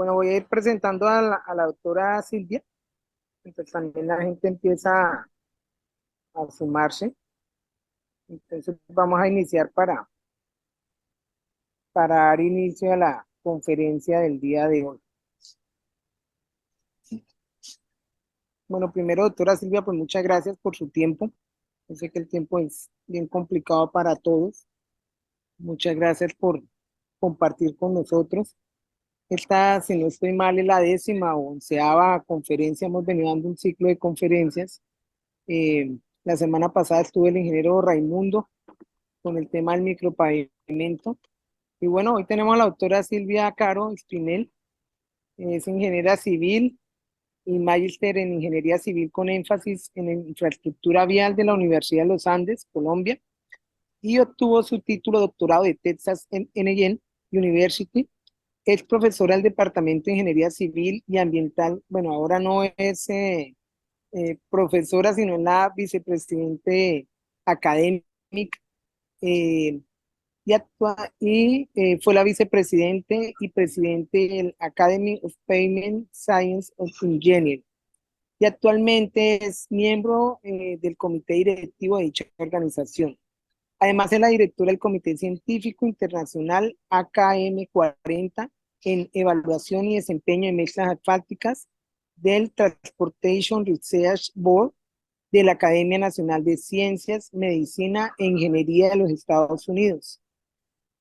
Bueno, voy a ir presentando a la doctora Silvia, entonces también la gente empieza a sumarse. Entonces vamos a iniciar para dar inicio a la conferencia del día de hoy. Bueno, primero, doctora Silvia, pues muchas gracias por su tiempo. Yo sé que el tiempo es bien complicado para todos. Muchas gracias por compartir con nosotros. Esta, si no estoy mal, es la 10ª o 11ª conferencia. Hemos venido dando un ciclo de conferencias. La semana pasada estuve el ingeniero Raimundo con el tema del micropavimento. Y bueno, hoy tenemos a la doctora Silvia Caro Espinel, es ingeniera civil y magíster en ingeniería civil con énfasis en infraestructura vial de la Universidad de los Andes, Colombia, y obtuvo su título doctorado de Texas A&M University. Es profesora del Departamento de Ingeniería Civil y Ambiental. Bueno, ahora no es profesora, sino es la vicepresidente académica eh, y fue la vicepresidente y presidente del Academy of Pavement Science of Engineering. Y actualmente es miembro del comité directivo de dicha organización. Además es la directora del Comité Científico Internacional AKM40 en evaluación y desempeño de mezclas asfálticas del Transportation Research Board de la Academia Nacional de Ciencias, Medicina e Ingeniería de los Estados Unidos.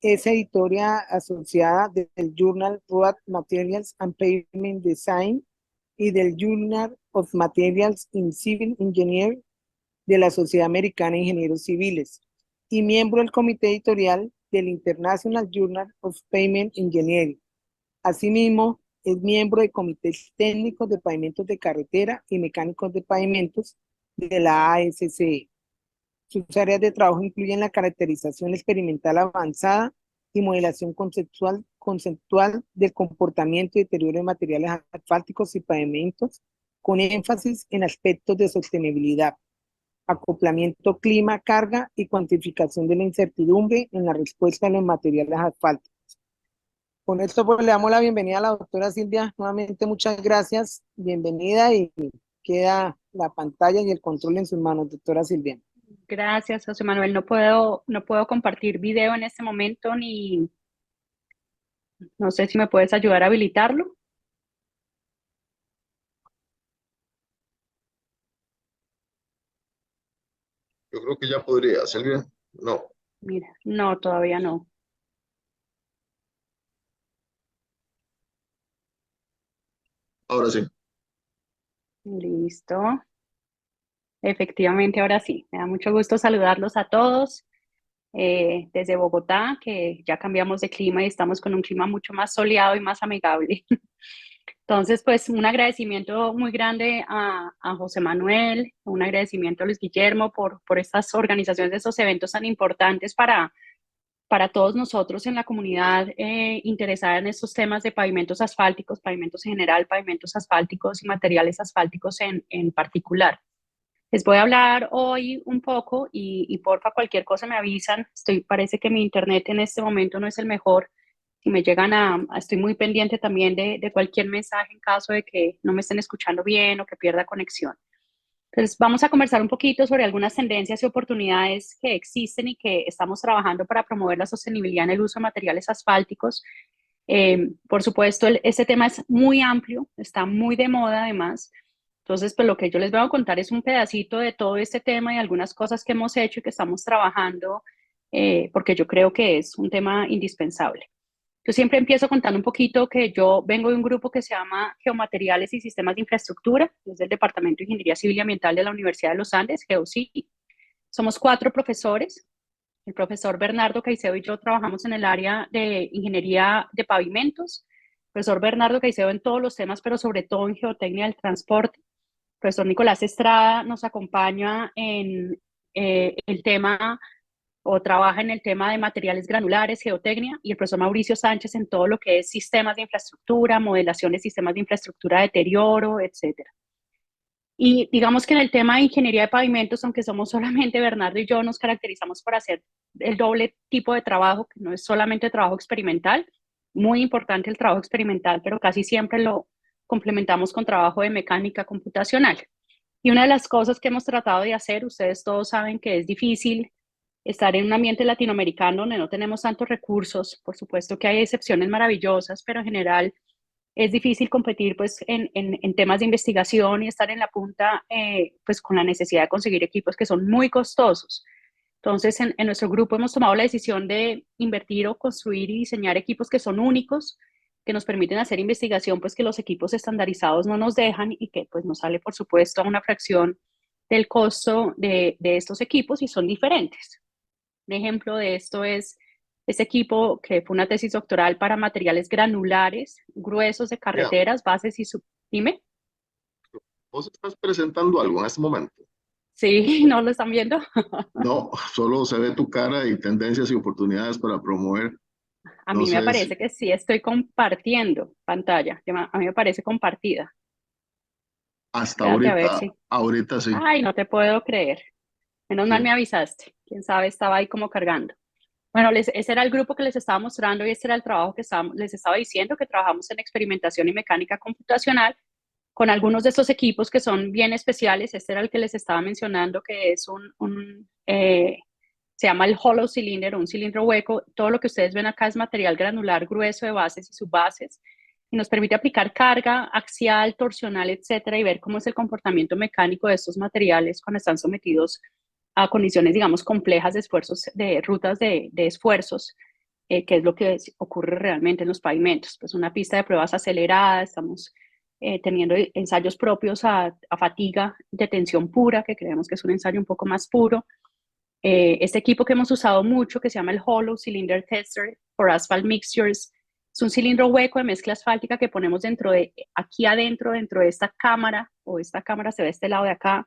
Es editora asociada del Journal Road Materials and Pavement Design y del Journal of Materials in Civil Engineering de la Sociedad Americana de Ingenieros Civiles y miembro del comité editorial del International Journal of Pavement Engineering. Asimismo, es miembro de comités técnicos de pavimentos de carretera y mecánicos de pavimentos de la ASCE. Sus áreas de trabajo incluyen la caracterización experimental avanzada y modelación conceptual del comportamiento y deterioro de materiales asfálticos y pavimentos, con énfasis en aspectos de sostenibilidad, acoplamiento clima-carga y cuantificación de la incertidumbre en la respuesta a los materiales asfálticos. Con esto pues le damos la bienvenida a la doctora Silvia. Nuevamente muchas gracias, bienvenida y queda la pantalla y el control en sus manos, doctora Silvia. Gracias, José Manuel. No puedo compartir video en este momento ni no sé si me puedes ayudar a habilitarlo. Yo creo que ya podría, Silvia. No, Mira, no, todavía no. ahora sí. Listo. Efectivamente, ahora sí. Me da mucho gusto saludarlos a todos desde Bogotá, que ya cambiamos de clima y estamos con un clima mucho más soleado y más amigable. Entonces, pues un agradecimiento muy grande a José Manuel, un agradecimiento a Luis Guillermo por estas organizaciones de estos eventos tan importantes para todos nosotros en la comunidad interesada en estos temas de pavimentos asfálticos, pavimentos en general, pavimentos asfálticos y materiales asfálticos en particular. Les voy a hablar hoy un poco y porfa cualquier cosa me avisan. Parece que mi internet en este momento no es el mejor. Si me llegan estoy muy pendiente también de cualquier mensaje en caso de que no me estén escuchando bien o que pierda conexión. Entonces, vamos a conversar un poquito sobre algunas tendencias y oportunidades que existen y que estamos trabajando para promover la sostenibilidad en el uso de materiales asfálticos. Por supuesto, este tema es muy amplio, está muy de moda además. Entonces, pues lo que yo les voy a contar es un pedacito de todo este tema y algunas cosas que hemos hecho y que estamos trabajando, porque yo creo que es un tema indispensable. Yo siempre empiezo contando un poquito que yo vengo de un grupo que se llama Geomateriales y Sistemas de Infraestructura, es del Departamento de Ingeniería Civil y Ambiental de la Universidad de los Andes, GeoCI. Somos 4 profesores. El profesor Bernardo Caicedo y yo trabajamos en el área de ingeniería de pavimentos. El profesor Bernardo Caicedo en todos los temas, pero sobre todo en geotecnia del transporte. El profesor Nicolás Estrada nos acompaña en el tema o trabaja en el tema de materiales granulares, geotecnia, y el profesor Mauricio Sánchez en todo lo que es sistemas de infraestructura, modelación de sistemas de infraestructura, deterioro, etcétera. Y digamos que en el tema de ingeniería de pavimentos, aunque somos solamente Bernardo y yo, nos caracterizamos por hacer el doble tipo de trabajo, que no es solamente trabajo experimental, muy importante el trabajo experimental, pero casi siempre lo complementamos con trabajo de mecánica computacional. Y una de las cosas que hemos tratado de hacer, ustedes todos saben que es difícil estar en un ambiente latinoamericano donde no tenemos tantos recursos. Por supuesto que hay excepciones maravillosas, pero en general es difícil competir pues, en temas de investigación y estar en la punta pues, con la necesidad de conseguir equipos que son muy costosos. Entonces, en nuestro grupo hemos tomado la decisión de invertir o construir y diseñar equipos que son únicos, que nos permiten hacer investigación, pues que los equipos estandarizados no nos dejan y que pues nos sale, por supuesto, a una fracción del costo de estos equipos y son diferentes. Un ejemplo de esto es este equipo que fue una tesis doctoral para materiales granulares, gruesos de Ya, carreteras, bases y sub... Dime. vos estás presentando algo en este momento. Sí, ¿no lo están viendo? No, solo se ve tu cara y tendencias y oportunidades para promover. A No mí me sé si parece que sí estoy compartiendo pantalla. A mí me parece compartida. hasta Espérate a ver ahorita, si. ahorita sí. Ay, no te puedo creer. Menos mal Sí. me avisaste. Quién sabe, estaba ahí como cargando. Bueno, ese era el grupo que les estaba mostrando y este era el trabajo que les estaba diciendo, que trabajamos en experimentación y mecánica computacional con algunos de estos equipos que son bien especiales. Este era el que les estaba mencionando, que es se llama el hollow cylinder, un cilindro hueco. Todo lo que ustedes ven acá es material granular grueso de bases y subbases y nos permite aplicar carga axial, torsional, etcétera, y ver cómo es el comportamiento mecánico de estos materiales cuando están sometidos a condiciones, digamos, complejas de esfuerzos, de rutas de esfuerzos, que es lo que ocurre realmente en los pavimentos. Pues una pista de pruebas acelerada, estamos teniendo ensayos propios a fatiga de tensión pura, que creemos que es un ensayo un poco más puro. Este equipo que hemos usado mucho, que se llama el Hollow Cylinder Tester for Asphalt Mixtures, es un cilindro hueco de mezcla asfáltica que ponemos aquí adentro, dentro de esta cámara, o esta cámara se ve este lado de acá,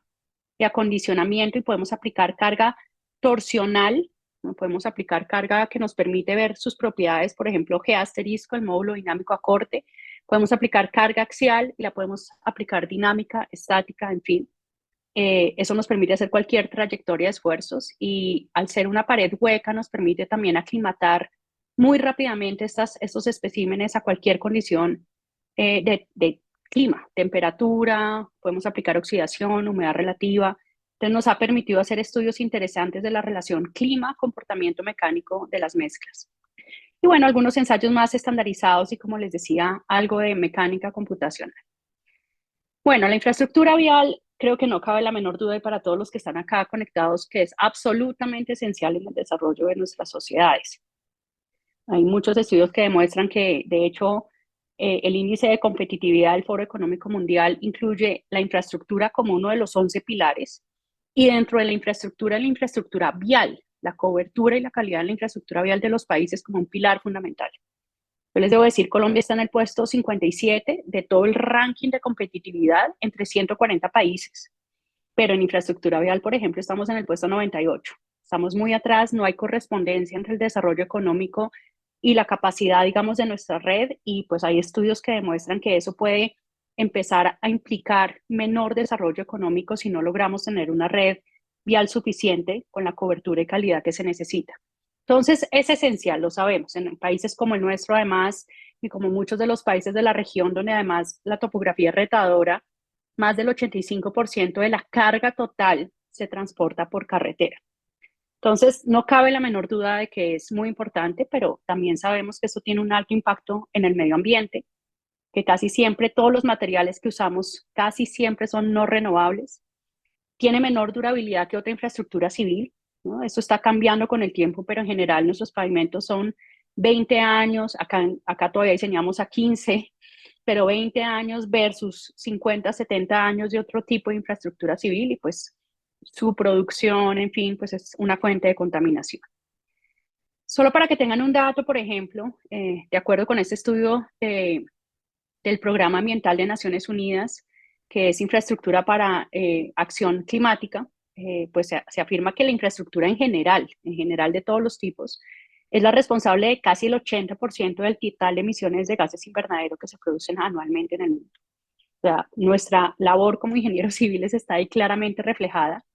de acondicionamiento, y podemos aplicar carga torsional, ¿no? Podemos aplicar carga que nos permite ver sus propiedades, por ejemplo, G asterisco, el módulo dinámico a corte, podemos aplicar carga axial y la podemos aplicar dinámica, estática, en fin. Eso nos permite hacer cualquier trayectoria de esfuerzos y al ser una pared hueca nos permite también aclimatar muy rápidamente estos especímenes a cualquier condición de clima, temperatura, podemos aplicar oxidación, humedad relativa. Entonces nos ha permitido hacer estudios interesantes de la relación clima-comportamiento mecánico de las mezclas. Y bueno, algunos ensayos más estandarizados y, como les decía, algo de mecánica computacional. Bueno, la infraestructura vial creo que no cabe la menor duda y para todos los que están acá conectados que es absolutamente esencial en el desarrollo de nuestras sociedades. Hay muchos estudios que demuestran que, de hecho, el índice de competitividad del Foro Económico Mundial incluye la infraestructura como uno de los 11 pilares y dentro de la infraestructura vial, la cobertura y la calidad de la infraestructura vial de los países como un pilar fundamental. Yo les debo decir, Colombia está en el puesto 57 de todo el ranking de competitividad entre 140 países, pero en infraestructura vial, por ejemplo, estamos en el puesto 98. Estamos muy atrás, no hay correspondencia entre el desarrollo económico y la capacidad, digamos, de nuestra red, y pues hay estudios que demuestran que eso puede empezar a implicar menor desarrollo económico si no logramos tener una red vial suficiente con la cobertura y calidad que se necesita. Entonces, es esencial, lo sabemos, en países como el nuestro, además, y como muchos de los países de la región, donde además la topografía es retadora, más del 85% de la carga total se transporta por carretera. Entonces, no cabe la menor duda de que es muy importante, pero también sabemos que esto tiene un alto impacto en el medio ambiente, que casi siempre todos los materiales que usamos casi siempre son no renovables, tiene menor durabilidad que otra infraestructura civil, ¿no? Esto está cambiando con el tiempo, pero en general nuestros pavimentos son 20 años, acá todavía diseñamos a 15, pero 20 años versus 50, 70 años de otro tipo de infraestructura civil y pues su producción, en fin, pues es una fuente de contaminación. Solo para que tengan un dato, por ejemplo, de acuerdo con este estudio del Programa Ambiental de Naciones Unidas, que es infraestructura para acción climática, pues se afirma que la infraestructura en general de todos los tipos, es la responsable de casi el 80% del total de emisiones de gases invernadero que se producen anualmente en el mundo. O sea, nuestra labor como ingenieros civiles está ahí claramente reflejada,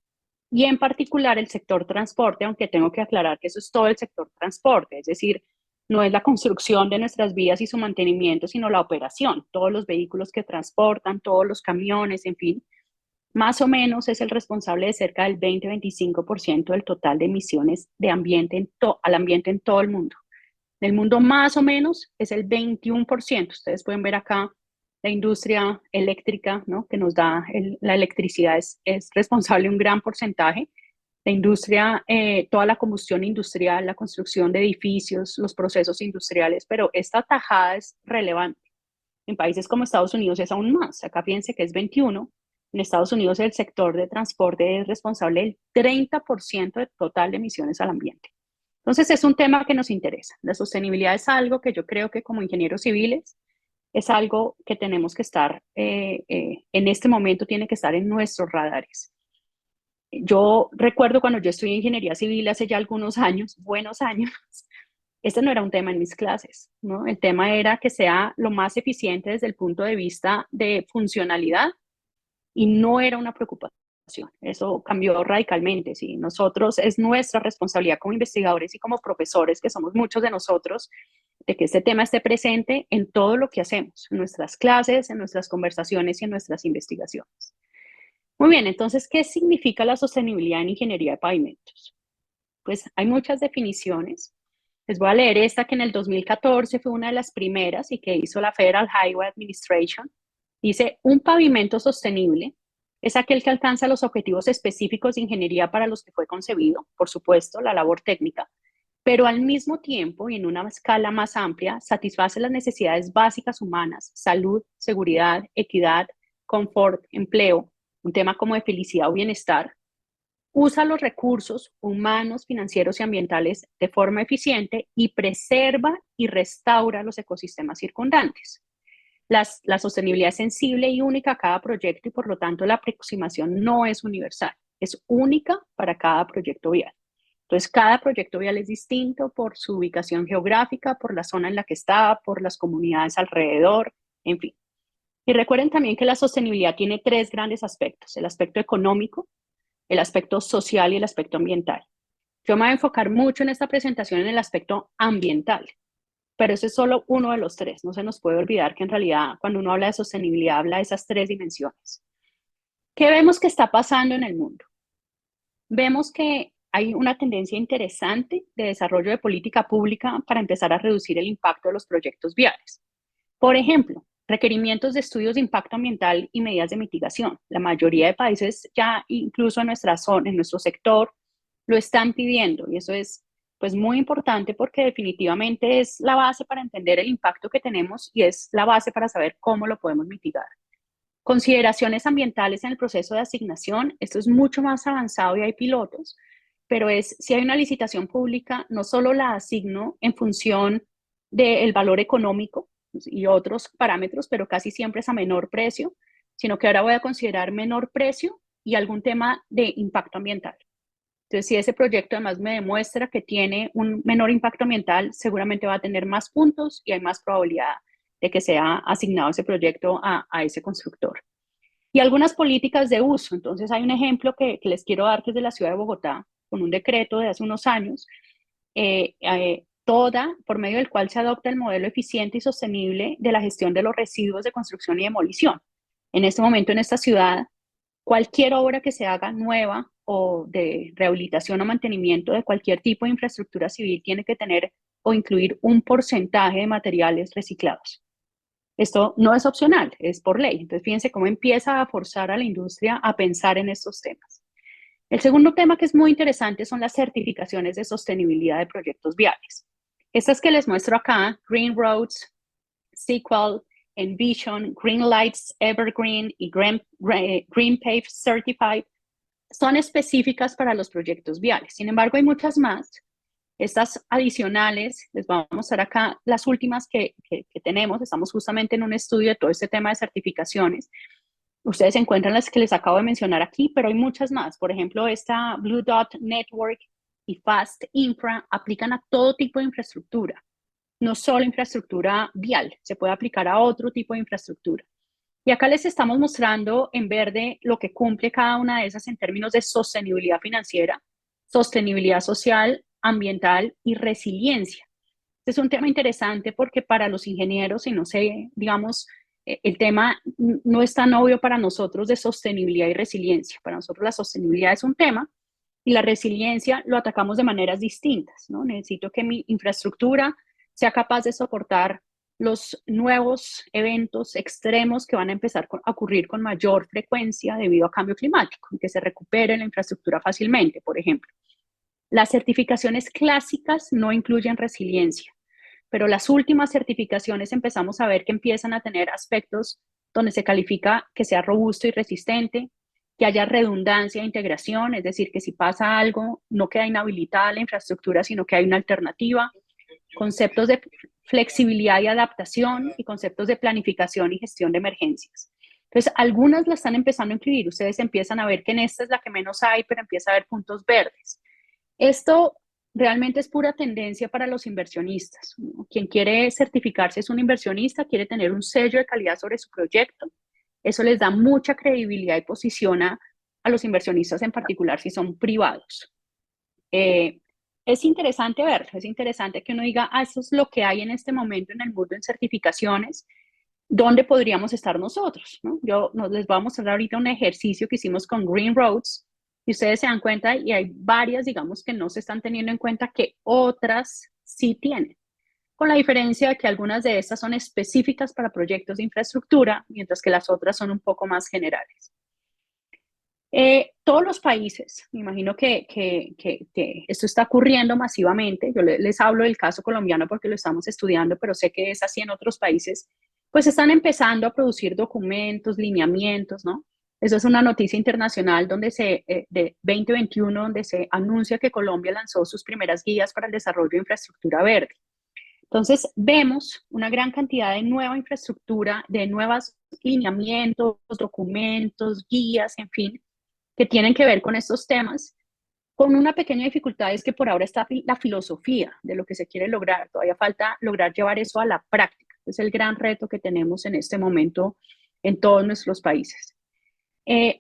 y en particular el sector transporte, aunque tengo que aclarar que eso es todo el sector transporte, es decir, no es la construcción de nuestras vías y su mantenimiento, sino la operación, todos los vehículos que transportan, todos los camiones, en fin, más o menos es el responsable de cerca del 20-25% del total de emisiones de ambiente al ambiente en todo el mundo. En el mundo más o menos es el 21%. Ustedes pueden ver acá la industria eléctrica, ¿no?, que nos da la electricidad es responsable de un gran porcentaje. La industria, toda la combustión industrial, la construcción de edificios, los procesos industriales, pero esta tajada es relevante. En países como Estados Unidos es aún más. Acá piense que es 21. En Estados Unidos el sector de transporte es responsable del 30% del total de emisiones al ambiente. Entonces es un tema que nos interesa. La sostenibilidad es algo que yo creo que como ingenieros civiles es algo que tenemos que estar, en este momento tiene que estar en nuestros radares. Yo recuerdo cuando yo estudié ingeniería civil hace ya algunos años, buenos años, este no era un tema en mis clases, ¿no? El tema era que sea lo más eficiente desde el punto de vista de funcionalidad y no era una preocupación. Eso cambió radicalmente, ¿sí? Nosotros, es nuestra responsabilidad como investigadores y como profesores, que somos muchos de nosotros, de que este tema esté presente en todo lo que hacemos, en nuestras clases, en nuestras conversaciones y en nuestras investigaciones. Muy bien, entonces, ¿qué significa la sostenibilidad en ingeniería de pavimentos? Pues hay muchas definiciones. Les voy a leer esta que en el 2014 fue una de las primeras y que hizo la Federal Highway Administration. Dice, un pavimento sostenible es aquel que alcanza los objetivos específicos de ingeniería para los que fue concebido, por supuesto, la labor técnica, pero al mismo tiempo y en una escala más amplia, satisface las necesidades básicas humanas, salud, seguridad, equidad, confort, empleo, un tema como de felicidad o bienestar, usa los recursos humanos, financieros y ambientales de forma eficiente y preserva y restaura los ecosistemas circundantes. La sostenibilidad es sensible y única a cada proyecto y por lo tanto la aproximación no es universal, es única para cada proyecto vial. Entonces, cada proyecto vial es distinto por su ubicación geográfica, por la zona en la que está, por las comunidades alrededor, en fin. Y recuerden también que la sostenibilidad tiene tres grandes aspectos: el aspecto económico, el aspecto social y el aspecto ambiental. Yo me voy a enfocar mucho en esta presentación en el aspecto ambiental, pero ese es solo uno de los tres. No se nos puede olvidar que en realidad cuando uno habla de sostenibilidad habla de esas tres dimensiones. ¿Qué vemos que está pasando en el mundo? Vemos que hay una tendencia interesante de desarrollo de política pública para empezar a reducir el impacto de los proyectos viales. Por ejemplo, requerimientos de estudios de impacto ambiental y medidas de mitigación. La mayoría de países ya, incluso en nuestra zona, en nuestro sector, lo están pidiendo y eso es pues muy importante porque definitivamente es la base para entender el impacto que tenemos y es la base para saber cómo lo podemos mitigar. Consideraciones ambientales en el proceso de asignación, esto es mucho más avanzado y hay pilotos, pero si hay una licitación pública, no solo la asigno en función del valor económico y otros parámetros, pero casi siempre es a menor precio, sino que ahora voy a considerar menor precio y algún tema de impacto ambiental. Entonces, si ese proyecto además me demuestra que tiene un menor impacto ambiental, seguramente va a tener más puntos y hay más probabilidad de que sea asignado ese proyecto a ese constructor. Y algunas políticas de uso. Entonces, hay un ejemplo que les quiero dar que es de la ciudad de Bogotá, con un decreto de hace unos años, por medio del cual se adopta el modelo eficiente y sostenible de la gestión de los residuos de construcción y demolición. En este momento en esta ciudad, cualquier obra que se haga nueva o de rehabilitación o mantenimiento de cualquier tipo de infraestructura civil tiene que tener o incluir un porcentaje de materiales reciclados. Esto no es opcional, es por ley. Entonces, fíjense cómo empieza a forzar a la industria a pensar en estos temas. El segundo tema que es muy interesante son las certificaciones de sostenibilidad de proyectos viales. Estas que les muestro acá, Green Roads, Sequel, Envision, Green Lights, Evergreen y Green Pave Certified, son específicas para los proyectos viales. Sin embargo, hay muchas más. Estas adicionales, les vamos a mostrar acá las últimas que tenemos. Estamos justamente en un estudio de todo este tema de certificaciones. Ustedes encuentran las que les acabo de mencionar aquí, pero hay muchas más. Por ejemplo, esta Blue Dot Network y Fast Infra aplican a todo tipo de infraestructura, no solo infraestructura vial, se puede aplicar a otro tipo de infraestructura. Y acá les estamos mostrando en verde lo que cumple cada una de esas en términos de sostenibilidad financiera, sostenibilidad social, ambiental y resiliencia. Este es un tema interesante porque para los ingenieros, y no sé, digamos, el tema no es tan obvio para nosotros de sostenibilidad y resiliencia. Para nosotros la sostenibilidad es un tema y la resiliencia lo atacamos de maneras distintas, ¿no? Necesito que mi infraestructura sea capaz de soportar los nuevos eventos extremos que van a empezar a ocurrir con mayor frecuencia debido a cambio climático y que se recupere la infraestructura fácilmente, por ejemplo. Las certificaciones clásicas no incluyen resiliencia, pero las últimas certificaciones empezamos a ver que empiezan a tener aspectos donde se califica que sea robusto y resistente, que haya redundancia e integración, es decir, que si pasa algo no queda inhabilitada la infraestructura, sino que hay una alternativa, conceptos de flexibilidad y adaptación y conceptos de planificación y gestión de emergencias. Entonces, algunas la están empezando a incluir. Ustedes empiezan a ver que en esta es la que menos hay, pero empieza a haber puntos verdes. Esto realmente es pura tendencia para los inversionistas, ¿no? Quien quiere certificarse es un inversionista, quiere tener un sello de calidad sobre su proyecto. Eso les da mucha credibilidad y posiciona a los inversionistas en particular si son privados. Es interesante verlo, es interesante que uno diga, eso es lo que hay en este momento en el mundo en certificaciones, ¿dónde podríamos estar nosotros? ¿No? Les voy a mostrar ahorita un ejercicio que hicimos con Green Roads, y ustedes se dan cuenta, y hay varias, digamos, que no se están teniendo en cuenta que otras sí tienen, con la diferencia de que algunas de estas son específicas para proyectos de infraestructura, mientras que las otras son un poco más generales. Todos los países, me imagino que esto está ocurriendo masivamente, yo les hablo del caso colombiano porque lo estamos estudiando, pero sé que es así en otros países, pues están empezando a producir documentos, lineamientos, ¿no? Eso es una noticia internacional donde de 2021, donde se anuncia que Colombia lanzó sus primeras guías para el desarrollo de infraestructura verde. Entonces, vemos una gran cantidad de nueva infraestructura, de nuevos lineamientos, documentos, guías, en fin, que tienen que ver con estos temas, con una pequeña dificultad es que por ahora está la filosofía de lo que se quiere lograr. Todavía falta lograr llevar eso a la práctica. Es el gran reto que tenemos en este momento en todos nuestros países.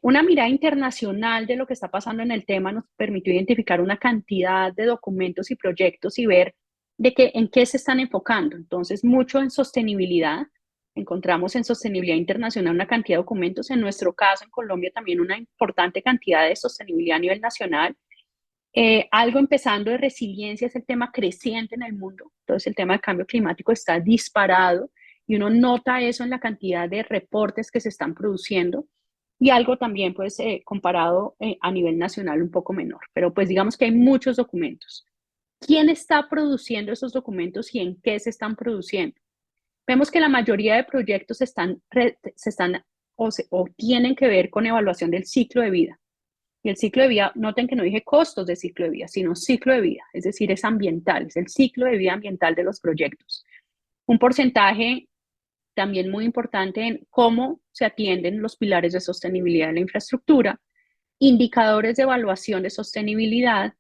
Una mirada internacional de lo que está pasando en el tema nos permitió identificar una cantidad de documentos y proyectos y ver en qué se están enfocando. Entonces, mucho en sostenibilidad. Encontramos en sostenibilidad internacional una cantidad de documentos. En nuestro caso, en Colombia, también una importante cantidad de sostenibilidad a nivel nacional. Algo empezando de resiliencia es el tema creciente en el mundo. Entonces, el tema del cambio climático está disparado y uno nota eso en la cantidad de reportes que se están produciendo. Y algo también, pues, comparado a nivel nacional un poco menor. Pero, pues, digamos que hay muchos documentos. ¿Quién está produciendo esos documentos y en qué se están produciendo? Vemos que la mayoría de proyectos o tienen que ver con evaluación del ciclo de vida. Y el ciclo de vida, noten que no dije costos de ciclo de vida, sino ciclo de vida, es decir, es ambiental, es el ciclo de vida ambiental de los proyectos. Un porcentaje también muy importante en cómo se atienden los pilares de sostenibilidad de la infraestructura, indicadores de evaluación de sostenibilidad,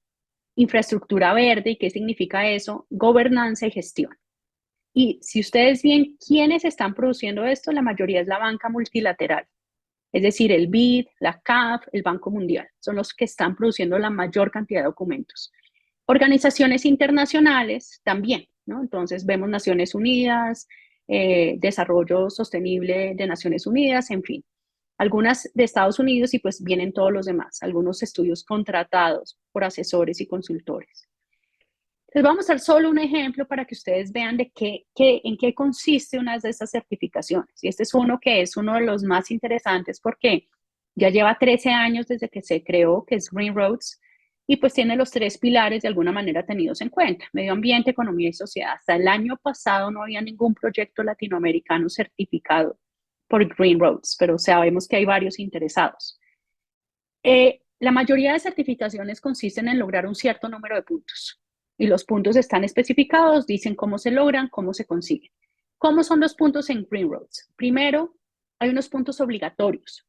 infraestructura verde, ¿y qué significa eso? Gobernanza y gestión. Y si ustedes ven quiénes están produciendo esto, la mayoría es la banca multilateral. Es decir, el BID, la CAF, el Banco Mundial, son los que están produciendo la mayor cantidad de documentos. Organizaciones internacionales también, ¿no? Entonces vemos Naciones Unidas, Desarrollo Sostenible de Naciones Unidas, en fin. Algunas de Estados Unidos y pues vienen todos los demás, algunos estudios contratados por asesores y consultores. Les voy a mostrar solo un ejemplo para que ustedes vean en qué consiste una de estas certificaciones. Y este es uno que es uno de los más interesantes porque ya lleva 13 años desde que se creó, que es Green Roads, y pues tiene los 3 pilares de alguna manera tenidos en cuenta: medio ambiente, economía y sociedad. Hasta el año pasado no había ningún proyecto latinoamericano certificado por Green Roads, pero sabemos que hay varios interesados. La mayoría de certificaciones consisten en lograr un cierto número de puntos. Y los puntos están especificados, dicen cómo se logran, cómo se consiguen. ¿Cómo son los puntos en Green Roads? Primero, hay unos puntos obligatorios.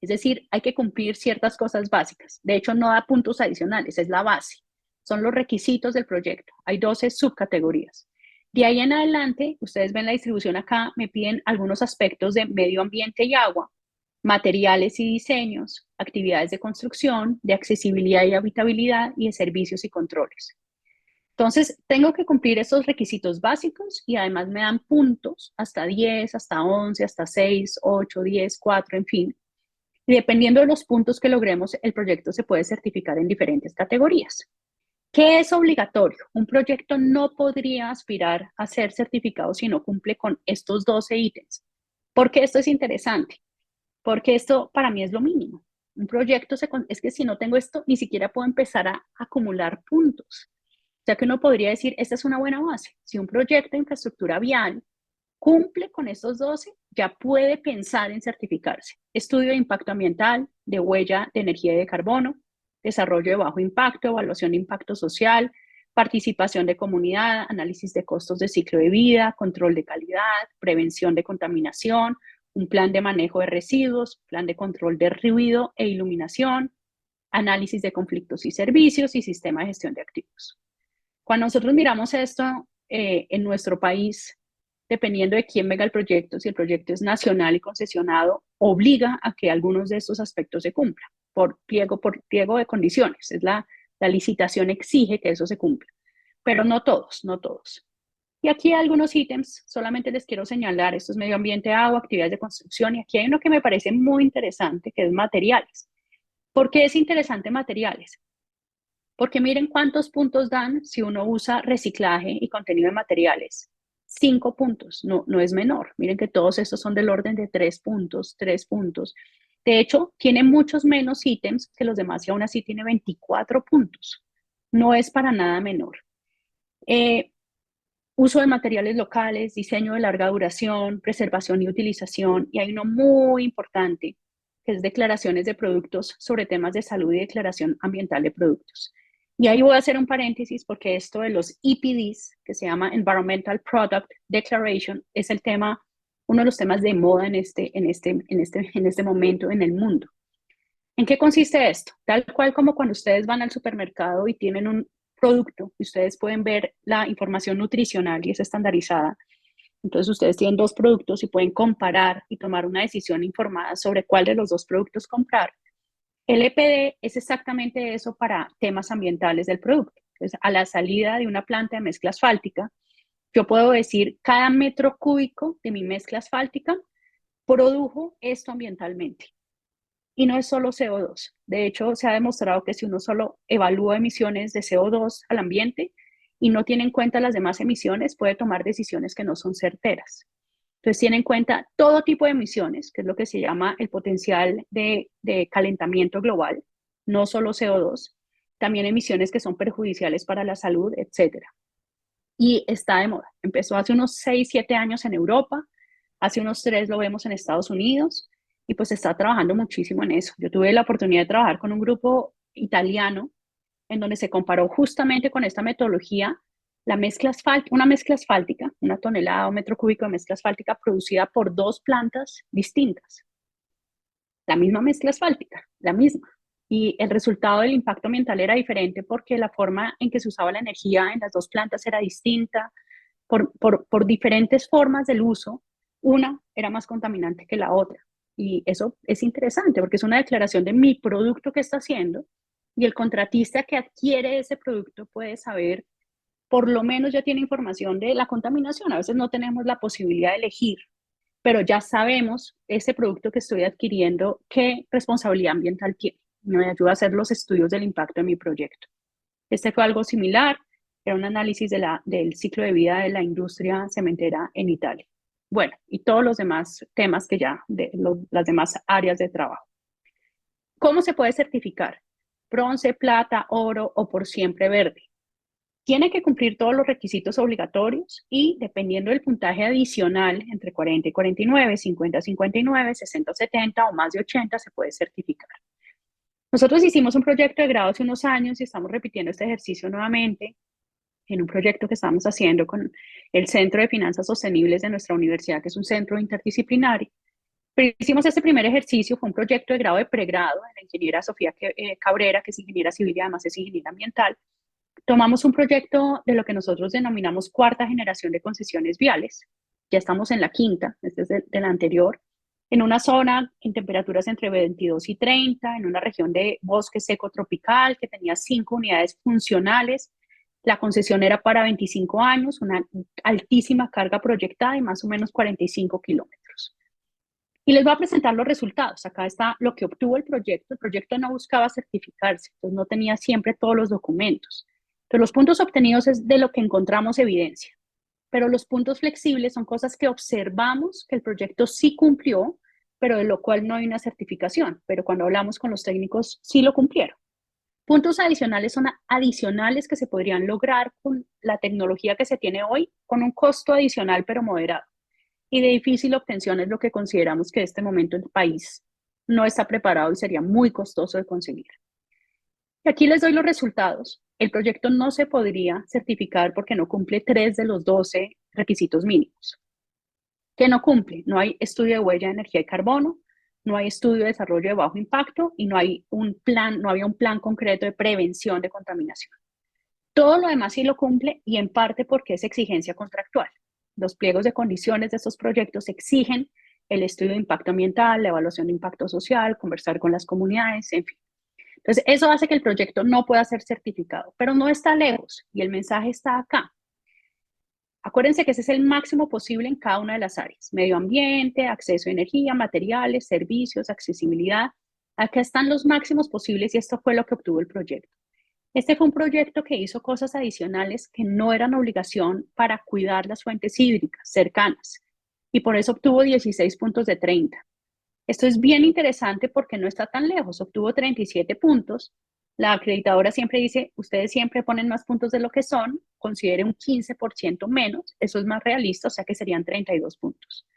Es decir, hay que cumplir ciertas cosas básicas. De hecho, no da puntos adicionales, es la base. Son los requisitos del proyecto. Hay 12 subcategorías. De ahí en adelante, ustedes ven la distribución acá, me piden algunos aspectos de medio ambiente y agua, materiales y diseños, actividades de construcción, de accesibilidad y habitabilidad y de servicios y controles. Entonces, tengo que cumplir esos requisitos básicos y además me dan puntos hasta 10, hasta 11, hasta 6, 8, 10, 4, en fin. Y dependiendo de los puntos que logremos, el proyecto se puede certificar en diferentes categorías. ¿Qué es obligatorio? Un proyecto no podría aspirar a ser certificado si no cumple con estos 12 ítems. ¿Por qué esto es interesante? Porque esto para mí es lo mínimo. Un proyecto es que si no tengo esto, ni siquiera puedo empezar a acumular puntos. O sea que uno podría decir, esta es una buena base. Si un proyecto de infraestructura vial cumple con estos 12, ya puede pensar en certificarse. Estudio de impacto ambiental, de huella de energía y de carbono, desarrollo de bajo impacto, evaluación de impacto social, participación de comunidad, análisis de costos de ciclo de vida, control de calidad, prevención de contaminación, un plan de manejo de residuos, plan de control de ruido e iluminación, análisis de conflictos y servicios y sistema de gestión de activos. Cuando nosotros miramos esto en nuestro país, dependiendo de quién venga el proyecto, si el proyecto es nacional y concesionado, obliga a que algunos de estos aspectos se cumplan por pliego de condiciones. La licitación exige que eso se cumpla, pero no todos, no todos. Y aquí hay algunos ítems, solamente les quiero señalar, esto es medio ambiente, agua, actividades de construcción, y aquí hay uno que me parece muy interesante, que es materiales. ¿Por qué es interesante materiales? Porque miren cuántos puntos dan si uno usa reciclaje y contenido de materiales. 5 puntos, no es menor. Miren que todos estos son del orden de 3 puntos, 3 puntos. De hecho, tiene muchos menos ítems que los demás y aún así tiene 24 puntos. No es para nada menor. Uso de materiales locales, diseño de larga duración, preservación y utilización. Y hay uno muy importante, que es declaraciones de productos sobre temas de salud y declaración ambiental de productos. Y ahí voy a hacer un paréntesis porque esto de los EPDs, que se llama Environmental Product Declaration, es el tema, uno de los temas de moda en este momento en el mundo. ¿En qué consiste esto? Tal cual como cuando ustedes van al supermercado y tienen un producto y ustedes pueden ver la información nutricional y es estandarizada. Entonces ustedes tienen 2 productos y pueden comparar y tomar una decisión informada sobre cuál de los 2 productos comprar. El EPD es exactamente eso para temas ambientales del producto. Entonces, a la salida de una planta de mezcla asfáltica, yo puedo decir, cada metro cúbico de mi mezcla asfáltica produjo esto ambientalmente. Y no es solo CO2. De hecho, se ha demostrado que si uno solo evalúa emisiones de CO2 al ambiente y no tiene en cuenta las demás emisiones, puede tomar decisiones que no son certeras. Entonces, tiene en cuenta todo tipo de emisiones, que es lo que se llama el potencial de calentamiento global, no solo CO2, también emisiones que son perjudiciales para la salud, etcétera. Y está de moda. Empezó hace unos 6, 7 años en Europa, hace unos 3 lo vemos en Estados Unidos, y pues está trabajando muchísimo en eso. Yo tuve la oportunidad de trabajar con un grupo italiano en donde se comparó justamente con esta metodología una mezcla asfáltica, 1 tonelada o metro cúbico de mezcla asfáltica producida por 2 plantas distintas. La misma mezcla asfáltica, la misma. Y el resultado del impacto ambiental era diferente porque la forma en que se usaba la energía en las 2 plantas era distinta. Por diferentes formas del uso, una era más contaminante que la otra. Y eso es interesante porque es una declaración de mi producto que está haciendo y el contratista que adquiere ese producto puede saber, por lo menos ya tiene información de la contaminación. A veces no tenemos la posibilidad de elegir, pero ya sabemos ese producto que estoy adquiriendo qué responsabilidad ambiental tiene. Me ayuda a hacer los estudios del impacto de mi proyecto. Este fue algo similar, era un análisis del ciclo de vida de la industria cementera en Italia. Bueno, y todos los demás temas que ya, las demás áreas de trabajo. ¿Cómo se puede certificar? Bronce, plata, oro o por siempre verde. Tiene que cumplir todos los requisitos obligatorios y dependiendo del puntaje adicional entre 40 y 49, 50 y 59, 60 o 70 o más de 80 se puede certificar. Nosotros hicimos un proyecto de grado hace unos años y estamos repitiendo este ejercicio nuevamente en un proyecto que estamos haciendo con el Centro de Finanzas Sostenibles de nuestra universidad, que es un centro interdisciplinario. Pero hicimos este primer ejercicio, fue un proyecto de grado de pregrado de la ingeniera Sofía Cabrera, que es ingeniera civil y además es ingeniera ambiental. Tomamos un proyecto de lo que nosotros denominamos 4ª generación de concesiones viales. Ya estamos en la 5ª, este es de la anterior, en una zona en temperaturas entre 22 y 30, en una región de bosque seco tropical que tenía 5 unidades funcionales La concesión era para 25 años, una altísima carga proyectada y más o menos 45 kilómetros. Y les voy a presentar los resultados. Acá está lo que obtuvo el proyecto. El proyecto no buscaba certificarse, entonces no tenía siempre todos los documentos. Entonces los puntos obtenidos es de lo que encontramos evidencia. Pero los puntos flexibles son cosas que observamos que el proyecto sí cumplió, pero de lo cual no hay una certificación. Pero cuando hablamos con los técnicos, sí lo cumplieron. Puntos adicionales son adicionales que se podrían lograr con la tecnología que se tiene hoy, con un costo adicional pero moderado. Y de difícil obtención es lo que consideramos que en este momento el país no está preparado y sería muy costoso de conseguir. Y aquí les doy los resultados. El proyecto no se podría certificar porque no cumple 3 de los 12 requisitos mínimos. ¿Qué no cumple? No hay estudio de huella de energía y carbono, no hay estudio de desarrollo de bajo impacto y no había un plan concreto de prevención de contaminación. Todo lo demás sí lo cumple y en parte porque es exigencia contractual. Los pliegos de condiciones de estos proyectos exigen el estudio de impacto ambiental, la evaluación de impacto social, conversar con las comunidades, en fin. Entonces, eso hace que el proyecto no pueda ser certificado, pero no está lejos y el mensaje está acá. Acuérdense que ese es el máximo posible en cada una de las áreas. Medio ambiente, acceso a energía, materiales, servicios, accesibilidad. Acá están los máximos posibles y esto fue lo que obtuvo el proyecto. Este fue un proyecto que hizo cosas adicionales que no eran obligación para cuidar las fuentes hídricas cercanas y por eso obtuvo 16 puntos de 30. Esto es bien interesante porque no está tan lejos, obtuvo 37 puntos. La acreditadora siempre dice, ustedes siempre ponen más puntos de lo que son, considere un 15% menos, eso es más realista, o sea que serían 32 puntos.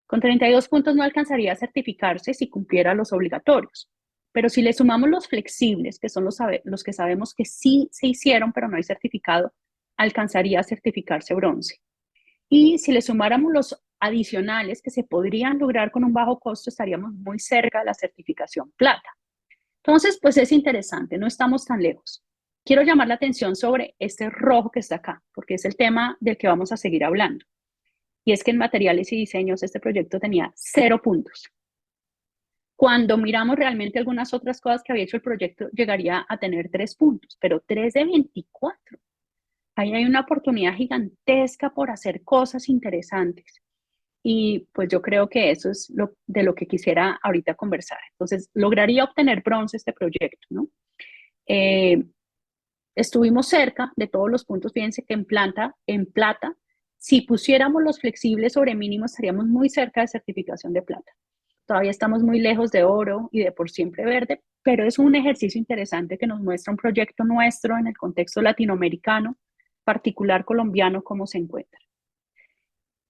Con 32 puntos no alcanzaría a certificarse si cumpliera los obligatorios, pero si le sumamos los flexibles, que son los que sabemos que sí se hicieron, pero no hay certificado, alcanzaría a certificarse bronce. Y si le sumáramos los adicionales que se podrían lograr con un bajo costo, estaríamos muy cerca de la certificación plata. Entonces, pues es interesante, no estamos tan lejos. Quiero llamar la atención sobre este rojo que está acá, porque es el tema del que vamos a seguir hablando. Y es que en materiales y diseños este proyecto tenía 0 puntos. Cuando miramos realmente algunas otras cosas que había hecho el proyecto, llegaría a tener 3 puntos, pero 3 de 24. Ahí hay una oportunidad gigantesca por hacer cosas interesantes. Y pues yo creo que eso es de lo que quisiera ahorita conversar. Entonces, lograría obtener bronce este proyecto, ¿no? Estuvimos cerca de todos los puntos. Fíjense que en plata, si pusiéramos los flexibles sobre mínimos, estaríamos muy cerca de certificación de plata. Todavía estamos muy lejos de oro y de por siempre verde, pero es un ejercicio interesante que nos muestra un proyecto nuestro en el contexto latinoamericano, particular colombiano, cómo se encuentra.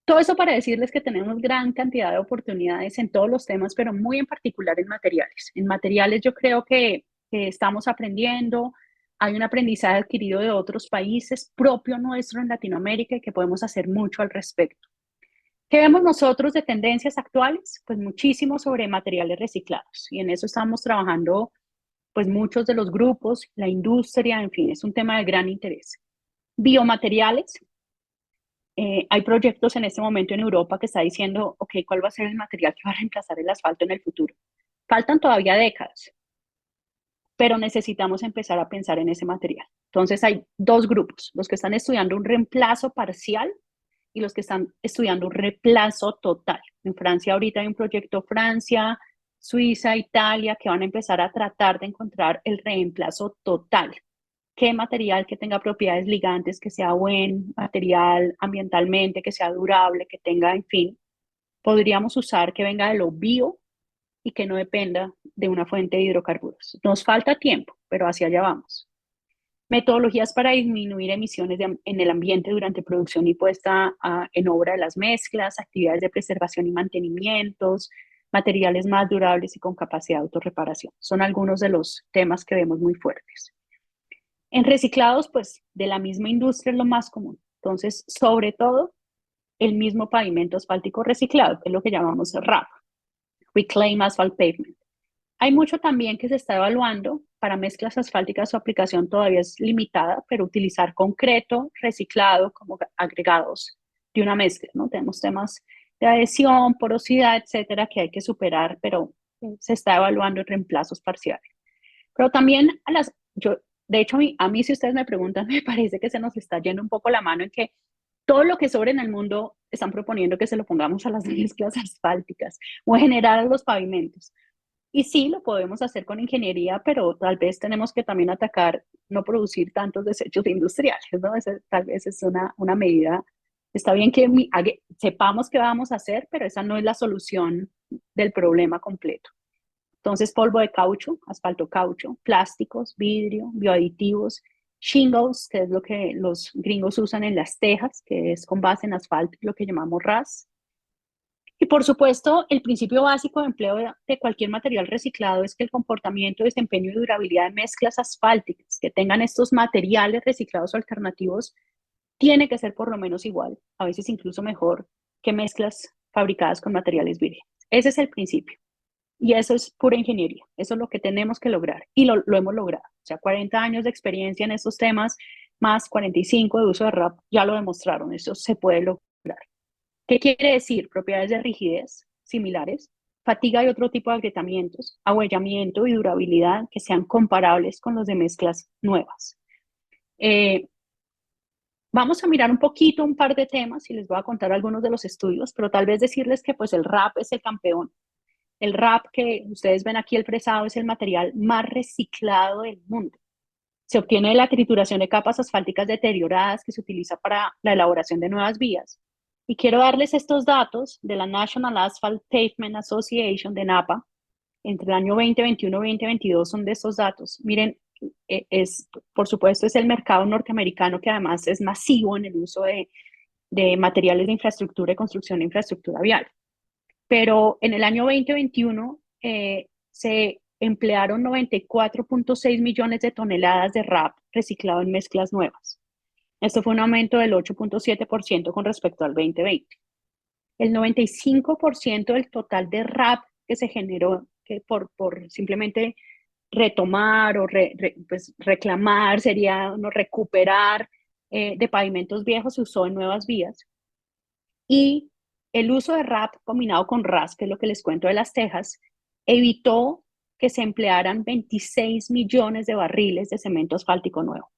Todo eso para decirles que tenemos gran cantidad de oportunidades en todos los temas, pero muy en particular en materiales. En materiales yo creo que estamos aprendiendo, hay un aprendizaje adquirido de otros países propio nuestro en Latinoamérica y que podemos hacer mucho al respecto. ¿Qué vemos nosotros de tendencias actuales? Pues muchísimo sobre materiales reciclados y en eso estamos trabajando pues muchos de los grupos, la industria, en fin, es un tema de gran interés. Biomateriales. Hay proyectos en este momento en Europa que está diciendo, ok, ¿cuál va a ser el material que va a reemplazar el asfalto en el futuro? Faltan todavía décadas, pero necesitamos empezar a pensar en ese material. Entonces hay dos grupos, los que están estudiando un reemplazo parcial y los que están estudiando un reemplazo total. En Francia ahorita hay un proyecto, Francia, Suiza, Italia, que van a empezar a tratar de encontrar el reemplazo total. ¿Qué material que tenga propiedades ligantes, que sea buen material ambientalmente, que sea durable, que tenga, en fin, podríamos usar que venga de lo bio y que no dependa de una fuente de hidrocarburos? Nos falta tiempo, pero hacia allá vamos. Metodologías para disminuir emisiones en el ambiente durante producción y puesta en obra de las mezclas, actividades de preservación y mantenimientos, materiales más durables y con capacidad de autorreparación. Son algunos de los temas que vemos muy fuertes. En reciclados, pues de la misma industria es lo más común. Entonces, sobre todo, el mismo pavimento asfáltico reciclado, que es lo que llamamos RAP, Reclaim Asphalt Pavement. Hay mucho también que se está evaluando para mezclas asfálticas. Su aplicación todavía es limitada, pero utilizar concreto reciclado como agregados de una mezcla, ¿no? Tenemos temas de adhesión, porosidad, etcétera, que hay que superar, pero se está evaluando en reemplazos parciales. Pero también de hecho, a mí, si ustedes me preguntan, me parece que se nos está yendo un poco la mano en que todo lo que sobra en el mundo están proponiendo que se lo pongamos a las mezclas asfálticas o en general a los pavimentos. Y sí, lo podemos hacer con ingeniería, pero tal vez tenemos que también atacar no producir tantos desechos industriales, ¿no? Tal vez es una medida. Está bien que sepamos qué vamos a hacer, pero esa no es la solución del problema completo. Entonces, polvo de caucho, asfalto caucho, plásticos, vidrio, bioaditivos, shingles, que es lo que los gringos usan en las tejas, que es con base en asfalto, lo que llamamos RAS. Y por supuesto, el principio básico de empleo de cualquier material reciclado es que el comportamiento, desempeño y durabilidad de mezclas asfálticas que tengan estos materiales reciclados o alternativos tiene que ser por lo menos igual, a veces incluso mejor que mezclas fabricadas con materiales vírgenes. Ese es el principio. Y eso es pura ingeniería. Eso es lo que tenemos que lograr. Y lo hemos logrado. O sea, 40 años de experiencia en estos temas, más 45 de uso de RAP, ya lo demostraron. Eso se puede lograr. ¿Qué quiere decir? Propiedades de rigidez similares, fatiga y otro tipo de agrietamientos, ahuellamiento y durabilidad que sean comparables con los de mezclas nuevas. Vamos a mirar un poquito un par de temas y les voy a contar algunos de los estudios, pero tal vez decirles que pues el RAP es el campeón. El RAP que ustedes ven aquí, el fresado, es el material más reciclado del mundo. Se obtiene de la trituración de capas asfálticas deterioradas que se utiliza para la elaboración de nuevas vías. Y quiero darles estos datos de la National Asphalt Pavement Association de NAPA. Entre el año 2021 y 2022 son de estos datos. Miren, por supuesto, es el mercado norteamericano que además es masivo en el uso de materiales de infraestructura y construcción de infraestructura vial. Pero en el año 2021 se emplearon 94.6 millones de toneladas de RAP reciclado en mezclas nuevas. Esto fue un aumento del 8.7% con respecto al 2020. El 95% del total de RAP que se generó que por simplemente retomar o pues reclamar, sería no recuperar de pavimentos viejos, se usó en nuevas vías. Y el uso de RAP combinado con RAS, que es lo que les cuento de las tejas, evitó que se emplearan 26 millones de barriles de cemento asfáltico nuevo.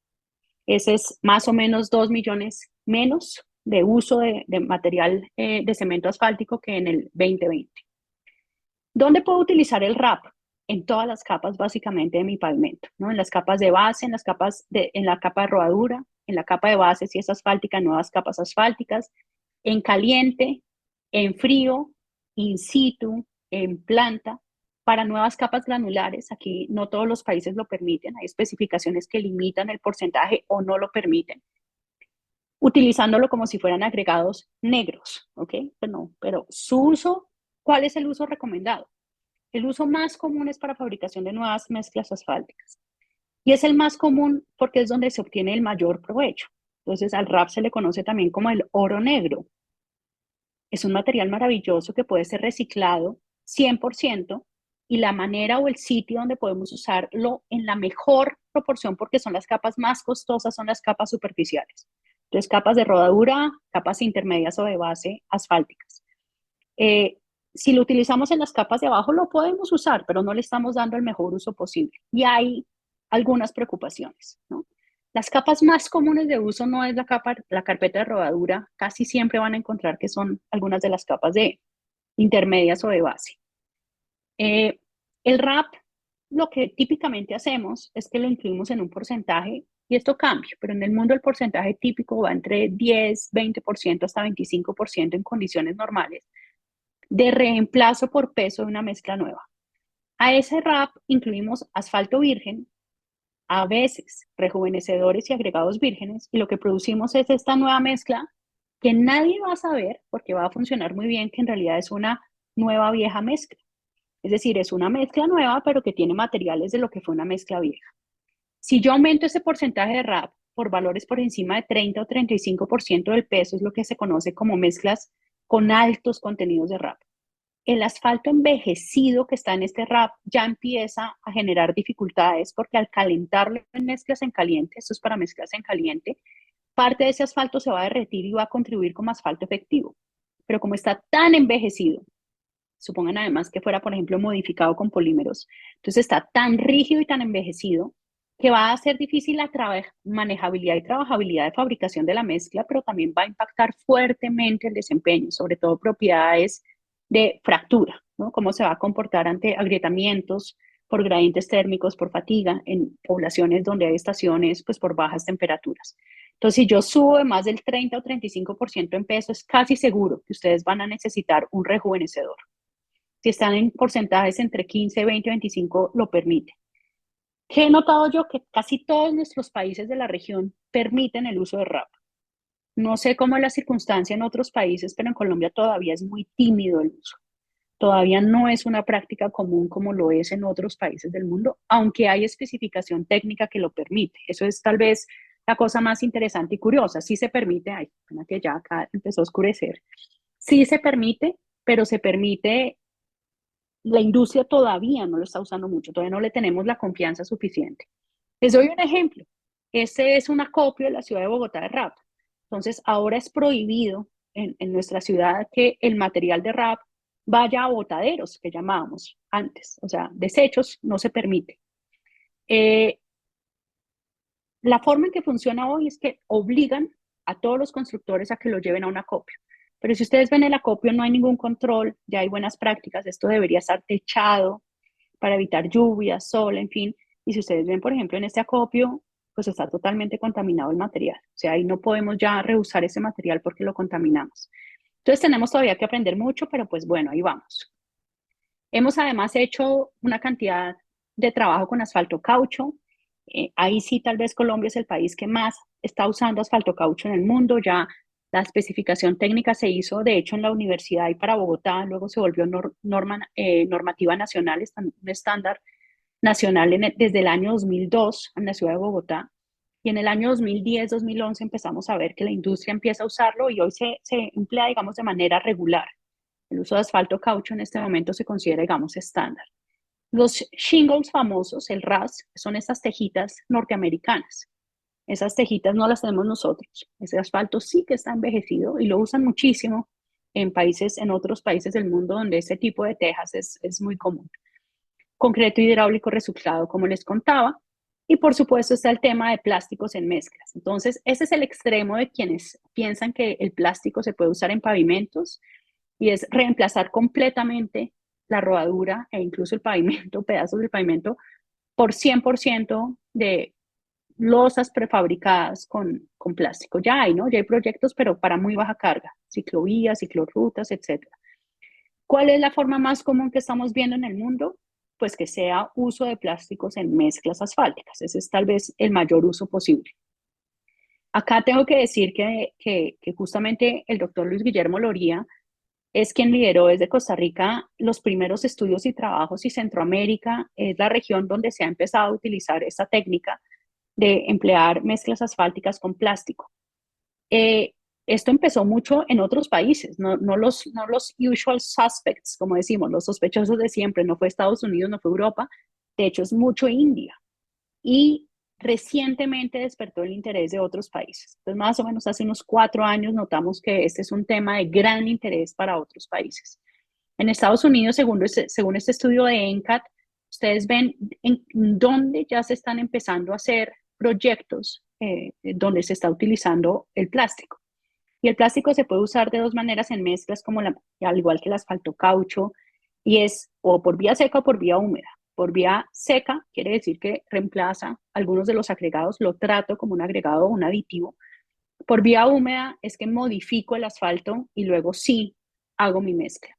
Ese es más o menos 2 millones menos de uso de material de cemento asfáltico que en el 2020. ¿Dónde puedo utilizar el RAP? En todas las capas básicamente de mi pavimento, ¿no? En las capas de base, en la capa de rodadura, en la capa de base si es asfáltica, en nuevas capas asfálticas, en caliente, en frío, in situ, en planta, para nuevas capas granulares. Aquí no todos los países lo permiten, hay especificaciones que limitan el porcentaje o no lo permiten, utilizándolo como si fueran agregados negros, ¿ok? Pero su uso, ¿cuál es el uso recomendado? El uso más común es para fabricación de nuevas mezclas asfálticas. Y es el más común porque es donde se obtiene el mayor provecho. Entonces al RAP se le conoce también como el oro negro. Es un material maravilloso que puede ser reciclado 100% y la manera o el sitio donde podemos usarlo en la mejor proporción, porque son las capas más costosas, son las capas superficiales. Entonces, capas de rodadura, capas intermedias o de base asfálticas. Si lo utilizamos en las capas de abajo, lo podemos usar, pero no le estamos dando el mejor uso posible. Y hay algunas preocupaciones, ¿no? Las capas más comunes de uso no es la carpeta de rodadura, casi siempre van a encontrar que son algunas de las capas de intermedias o de base. El RAP, lo que típicamente hacemos es que lo incluimos en un porcentaje, y esto cambia, pero en el mundo el porcentaje típico va entre 10, 20% hasta 25% en condiciones normales, de reemplazo por peso de una mezcla nueva. A ese RAP incluimos asfalto virgen, a veces rejuvenecedores y agregados vírgenes, y lo que producimos es esta nueva mezcla que nadie va a saber porque va a funcionar muy bien, que en realidad es una nueva vieja mezcla. Es decir, es una mezcla nueva, pero que tiene materiales de lo que fue una mezcla vieja. Si yo aumento ese porcentaje de RAP por valores por encima de 30 o 35% del peso, es lo que se conoce como mezclas con altos contenidos de RAP. El asfalto envejecido que está en este RAP ya empieza a generar dificultades porque al calentarlo en mezclas en caliente, esto es para mezclas en caliente, parte de ese asfalto se va a derretir y va a contribuir como asfalto efectivo. Pero como está tan envejecido, supongan además que fuera, por ejemplo, modificado con polímeros, entonces está tan rígido y tan envejecido que va a ser difícil la manejabilidad y trabajabilidad de fabricación de la mezcla, pero también va a impactar fuertemente el desempeño, sobre todo propiedades de fractura, ¿no? Cómo se va a comportar ante agrietamientos por gradientes térmicos, por fatiga, en poblaciones donde hay estaciones, pues por bajas temperaturas. Entonces, si yo subo de más del 30 o 35% en peso, es casi seguro que ustedes van a necesitar un rejuvenecedor. Si están en porcentajes entre 15, 20, 25, lo permite. ¿Qué he notado yo? Que casi todos nuestros países de la región permiten el uso de RAP. No sé cómo es la circunstancia en otros países, pero en Colombia todavía es muy tímido el uso. Todavía no es una práctica común como lo es en otros países del mundo, aunque hay especificación técnica que lo permite. Eso es tal vez la cosa más interesante y curiosa. Sí se permite, ay, pena que ya acá empezó a oscurecer. Sí se permite, pero se permite, la industria todavía no lo está usando mucho, todavía no le tenemos la confianza suficiente. Les doy un ejemplo. Este es un acopio de la ciudad de Bogotá de RAP. Entonces, ahora es prohibido en nuestra ciudad que el material de RAP vaya a botaderos, que llamábamos antes. O sea, desechos no se permite. La forma en que funciona hoy es que obligan a todos los constructores a que lo lleven a un acopio. Pero si ustedes ven el acopio, no hay ningún control, ya hay buenas prácticas, esto debería estar techado para evitar lluvia, sol, en fin. Y si ustedes ven, por ejemplo, en este acopio, pues está totalmente contaminado el material. O sea, ahí no podemos ya reusar ese material porque lo contaminamos. Entonces tenemos todavía que aprender mucho, pero pues bueno, ahí vamos. Hemos además hecho una cantidad de trabajo con asfalto caucho. Ahí sí, tal vez Colombia es el país que más está usando asfalto caucho en el mundo. Ya la especificación técnica se hizo, de hecho, en la universidad y para Bogotá, luego se volvió normativa nacional, un estándar nacional desde el año 2002 en la ciudad de Bogotá. Y en el año 2010, 2011 empezamos a ver que la industria empieza a usarlo y hoy se emplea, digamos, de manera regular. El uso de asfalto caucho en este momento se considera, digamos, estándar. Los shingles famosos, el RAS, son estas tejitas norteamericanas. Esas tejitas no las tenemos nosotros. Ese asfalto sí que está envejecido y lo usan muchísimo en otros países del mundo donde ese tipo de tejas es muy común. Concreto hidráulico reciclado, como les contaba. Y por supuesto está el tema de plásticos en mezclas. Entonces, ese es el extremo de quienes piensan que el plástico se puede usar en pavimentos y es reemplazar completamente la rodadura e incluso el pavimento, pedazos del pavimento, por 100% de losas prefabricadas con plástico. Ya hay, ¿no? Ya hay proyectos, pero para muy baja carga, ciclovías, ciclorrutas, etc. ¿Cuál es la forma más común que estamos viendo en el mundo? Pues que sea uso de plásticos en mezclas asfálticas. Ese es tal vez el mayor uso posible. Acá tengo que decir que justamente el doctor Luis Guillermo Loría es quien lideró desde Costa Rica los primeros estudios y trabajos y Centroamérica es la región donde se ha empezado a utilizar esta técnica de emplear mezclas asfálticas con plástico. Esto empezó mucho en otros países, no los usual suspects, como decimos, los sospechosos de siempre, no fue Estados Unidos, no fue Europa, de hecho es mucho India. Y recientemente despertó el interés de otros países. Entonces, más o menos hace unos 4 años notamos que este es un tema de gran interés para otros países. En Estados Unidos, según este estudio de NCAT, ustedes ven en dónde ya se están empezando a hacer proyectos donde se está utilizando el plástico. Y el plástico se puede usar de dos maneras en mezclas, como al igual que el asfalto caucho, y es o por vía seca o por vía húmeda. Por vía seca quiere decir que reemplaza algunos de los agregados, lo trato como un agregado o un aditivo. Por vía húmeda es que modifico el asfalto y luego sí hago mi mezcla.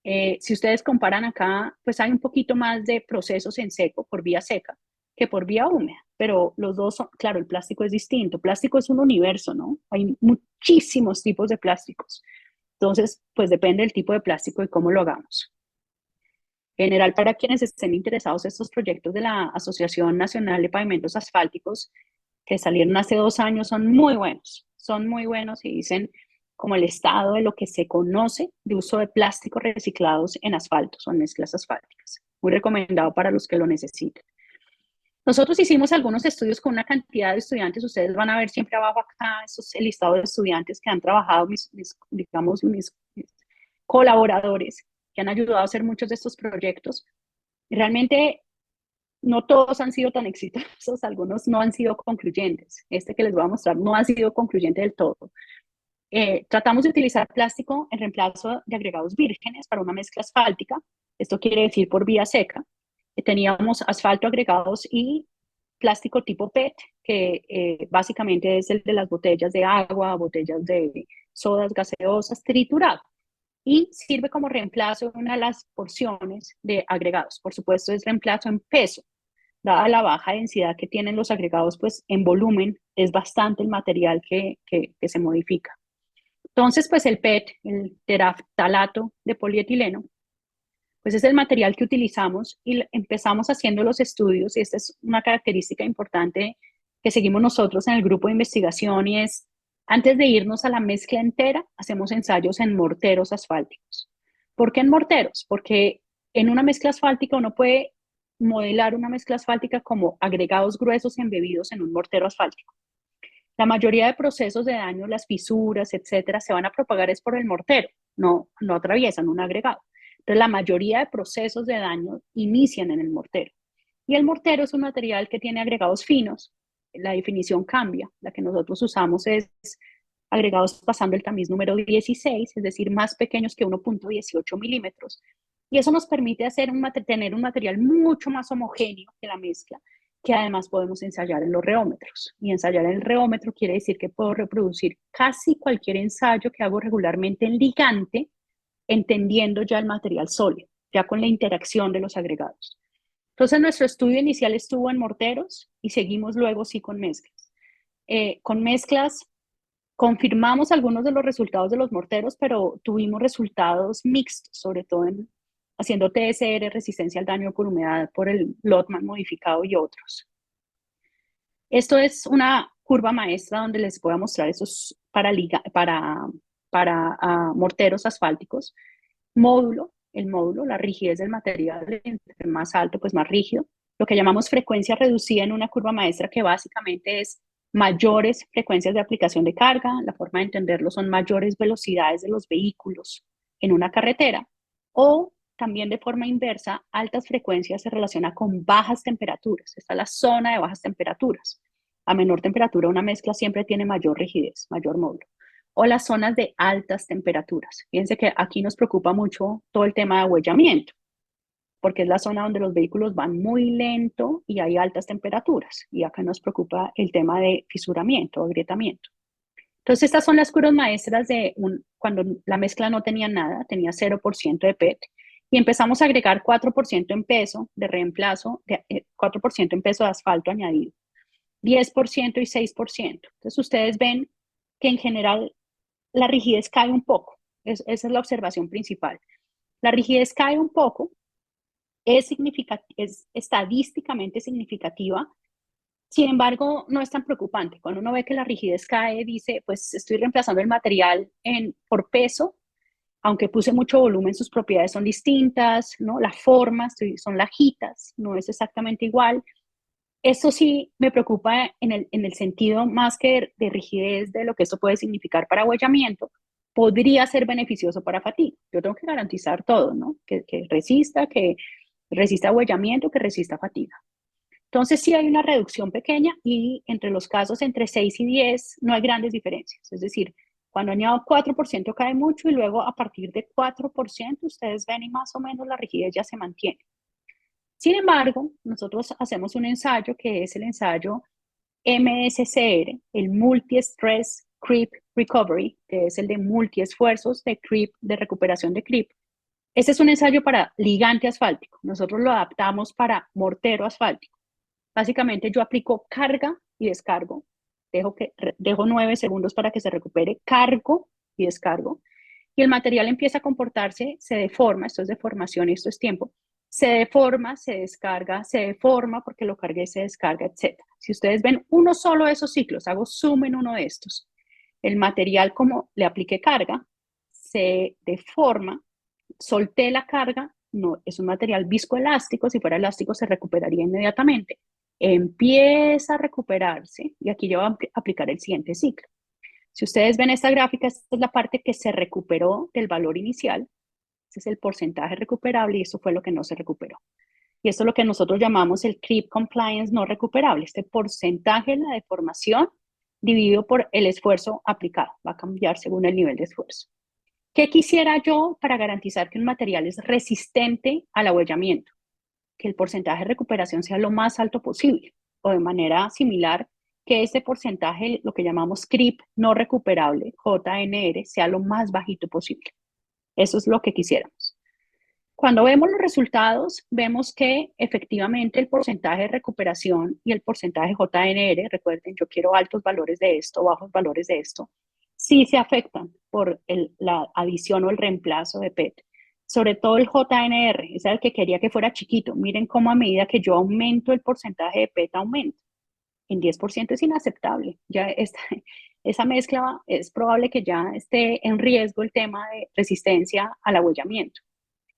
Si ustedes comparan acá, pues hay un poquito más de procesos en seco por vía seca que por vía húmeda, pero los dos son, claro, el plástico es distinto. Plástico es un universo, ¿no? Hay muchísimos tipos de plásticos. Entonces, pues depende del tipo de plástico y cómo lo hagamos. En general, para quienes estén interesados, estos proyectos de la Asociación Nacional de Pavimentos Asfálticos que salieron hace 2 años son muy buenos y dicen como el estado de lo que se conoce de uso de plásticos reciclados en asfaltos o en mezclas asfálticas. Muy recomendado para los que lo necesiten. Nosotros hicimos algunos estudios con una cantidad de estudiantes, ustedes van a ver siempre abajo acá el listado de estudiantes que han trabajado, mis colaboradores, que han ayudado a hacer muchos de estos proyectos. Realmente no todos han sido tan exitosos, algunos no han sido concluyentes. Este que les voy a mostrar no ha sido concluyente del todo. Tratamos de utilizar plástico en reemplazo de agregados vírgenes para una mezcla asfáltica. Esto quiere decir por vía seca. Teníamos asfalto agregados y plástico tipo PET, que básicamente es el de las botellas de agua, botellas de sodas gaseosas, triturado. Y sirve como reemplazo de una de las porciones de agregados. Por supuesto, es reemplazo en peso. Dada la baja densidad que tienen los agregados, pues en volumen es bastante el material que se modifica. Entonces, pues el PET, el teraftalato de polietileno, pues es el material que utilizamos y empezamos haciendo los estudios, y esta es una característica importante que seguimos nosotros en el grupo de investigación, y es, antes de irnos a la mezcla entera, hacemos ensayos en morteros asfálticos. ¿Por qué en morteros? Porque en una mezcla asfáltica uno puede modelar una mezcla asfáltica como agregados gruesos embebidos en un mortero asfáltico. La mayoría de procesos de daño, las fisuras, etcétera, se van a propagar es por el mortero, no atraviesan un agregado. Entonces, la mayoría de procesos de daño inician en el mortero. Y el mortero es un material que tiene agregados finos. La definición cambia. La que nosotros usamos es agregados pasando el tamiz número 16, es decir, más pequeños que 1.18 milímetros. Y eso nos permite tener un material mucho más homogéneo que la mezcla, que además podemos ensayar en los reómetros. Y ensayar en el reómetro quiere decir que puedo reproducir casi cualquier ensayo que hago regularmente en ligante, entendiendo ya el material sólido, ya con la interacción de los agregados. Entonces, nuestro estudio inicial estuvo en morteros y seguimos luego sí con mezclas. Con mezclas confirmamos algunos de los resultados de los morteros, pero tuvimos resultados mixtos, sobre todo haciendo TSR, resistencia al daño por humedad, por el Lotman modificado y otros. Esto es una curva maestra donde les voy a mostrar esos para morteros asfálticos. El módulo, la rigidez del material, entre más alto, pues más rígido. Lo que llamamos frecuencia reducida en una curva maestra, que básicamente es mayores frecuencias de aplicación de carga. La forma de entenderlo son mayores velocidades de los vehículos en una carretera, o también de forma inversa, altas frecuencias se relaciona con bajas temperaturas. Esta es la zona de bajas temperaturas. A menor temperatura, una mezcla siempre tiene mayor rigidez, mayor módulo. O las zonas de altas temperaturas. Fíjense que aquí nos preocupa mucho todo el tema de abollamiento, porque es la zona donde los vehículos van muy lento y hay altas temperaturas. Y acá nos preocupa el tema de fisuramiento o agrietamiento. Entonces, estas son las curvas maestras de cuando la mezcla no tenía nada, tenía 0% de PET, y empezamos a agregar 4% en peso de reemplazo, 4% en peso de asfalto añadido, 10% y 6%. Entonces, ustedes ven que en general la rigidez cae un poco. Esa es la observación principal. La rigidez cae un poco, es estadísticamente significativa. Sin embargo, no es tan preocupante. Cuando uno ve que la rigidez cae, dice, pues estoy reemplazando el material por peso, aunque puse mucho volumen, sus propiedades son distintas, ¿no? La forma, son lajitas, no es exactamente igual. Esto sí me preocupa en el sentido más que de rigidez de lo que esto puede significar para abollamiento. Podría ser beneficioso para fatiga. Yo tengo que garantizar todo, ¿no? Que resista abollamiento, que resista fatiga. Entonces sí hay una reducción pequeña, y entre los casos entre 6 y 10 no hay grandes diferencias. Es decir, cuando añado 4% cae mucho, y luego a partir de 4% ustedes ven y más o menos la rigidez ya se mantiene. Sin embargo, nosotros hacemos un ensayo que es el ensayo MSCR, el Multi-Stress Creep Recovery, que es el de multiesfuerzos de creep, de recuperación de creep. Este es un ensayo para ligante asfáltico. Nosotros lo adaptamos para mortero asfáltico. Básicamente yo aplico carga y descargo. Dejo 9 segundos para que se recupere, cargo y descargo. Y el material empieza a comportarse, se deforma, esto es deformación y esto es tiempo. Se deforma, se descarga, se deforma porque lo cargué, se descarga, etc. Si ustedes ven uno solo de esos ciclos, hago zoom en uno de estos. El material, como le apliqué carga, se deforma, solté la carga, no, es un material viscoelástico, si fuera elástico se recuperaría inmediatamente. Empieza a recuperarse, y aquí yo voy a aplicar el siguiente ciclo. Si ustedes ven esta gráfica, esta es la parte que se recuperó del valor inicial. Ese es el porcentaje recuperable, y eso fue lo que no se recuperó. Y esto es lo que nosotros llamamos el creep compliance no recuperable, este porcentaje de la deformación dividido por el esfuerzo aplicado. Va a cambiar según el nivel de esfuerzo. ¿Qué quisiera yo para garantizar que un material es resistente al abollamiento? Que el porcentaje de recuperación sea lo más alto posible, o de manera similar, que este porcentaje, lo que llamamos creep no recuperable, JNR, sea lo más bajito posible. Eso es lo que quisiéramos. Cuando vemos los resultados, vemos que efectivamente el porcentaje de recuperación y el porcentaje JNR, recuerden, yo quiero altos valores de esto, bajos valores de esto, sí se afectan por la adición o el reemplazo de PET. Sobre todo el JNR, es el que quería que fuera chiquito. Miren cómo a medida que yo aumento el porcentaje de PET, aumenta. En 10% es inaceptable. Ya esa mezcla es probable que ya esté en riesgo el tema de resistencia al abollamiento.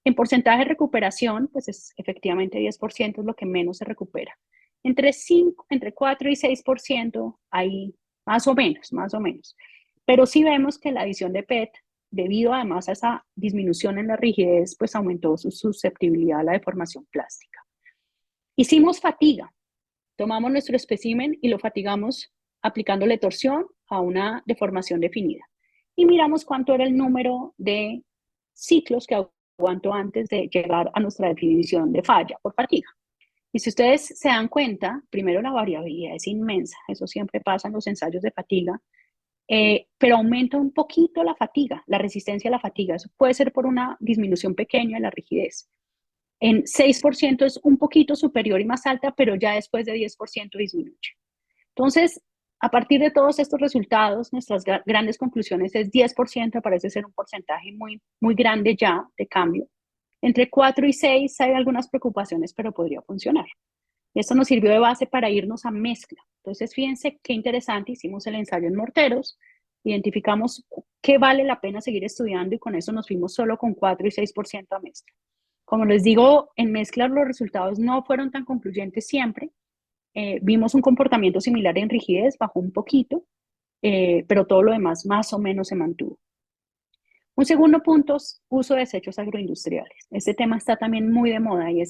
En porcentaje de recuperación, pues es efectivamente 10% es lo que menos se recupera. Entre 4 y 6%, ahí más o menos, más o menos. Pero sí vemos que la adición de PET, debido además a esa disminución en la rigidez, pues aumentó su susceptibilidad a la deformación plástica. Hicimos fatiga. Tomamos nuestro espécimen y lo fatigamos aplicándole torsión a una deformación definida. Y miramos cuánto era el número de ciclos que aguantó antes de llegar a nuestra definición de falla por fatiga. Y si ustedes se dan cuenta, primero la variabilidad es inmensa, eso siempre pasa en los ensayos de fatiga, pero aumenta un poquito la fatiga, la resistencia a la fatiga. Eso puede ser por una disminución pequeña de la rigidez. En 6% es un poquito superior y más alta, pero ya después de 10% disminuye. Entonces, a partir de todos estos resultados, nuestras grandes conclusiones es 10% parece ser un porcentaje muy, muy grande ya de cambio. Entre 4 y 6 hay algunas preocupaciones, pero podría funcionar. Esto nos sirvió de base para irnos a mezcla. Entonces, fíjense qué interesante, hicimos el ensayo en morteros, identificamos qué vale la pena seguir estudiando y con eso nos fuimos solo con 4 y 6% a mezcla. Como les digo, en mezcla los resultados no fueron tan concluyentes siempre. Vimos un comportamiento similar en rigidez, bajó un poquito, pero todo lo demás más o menos se mantuvo. Un segundo punto es uso de desechos agroindustriales. Este tema está también muy de moda y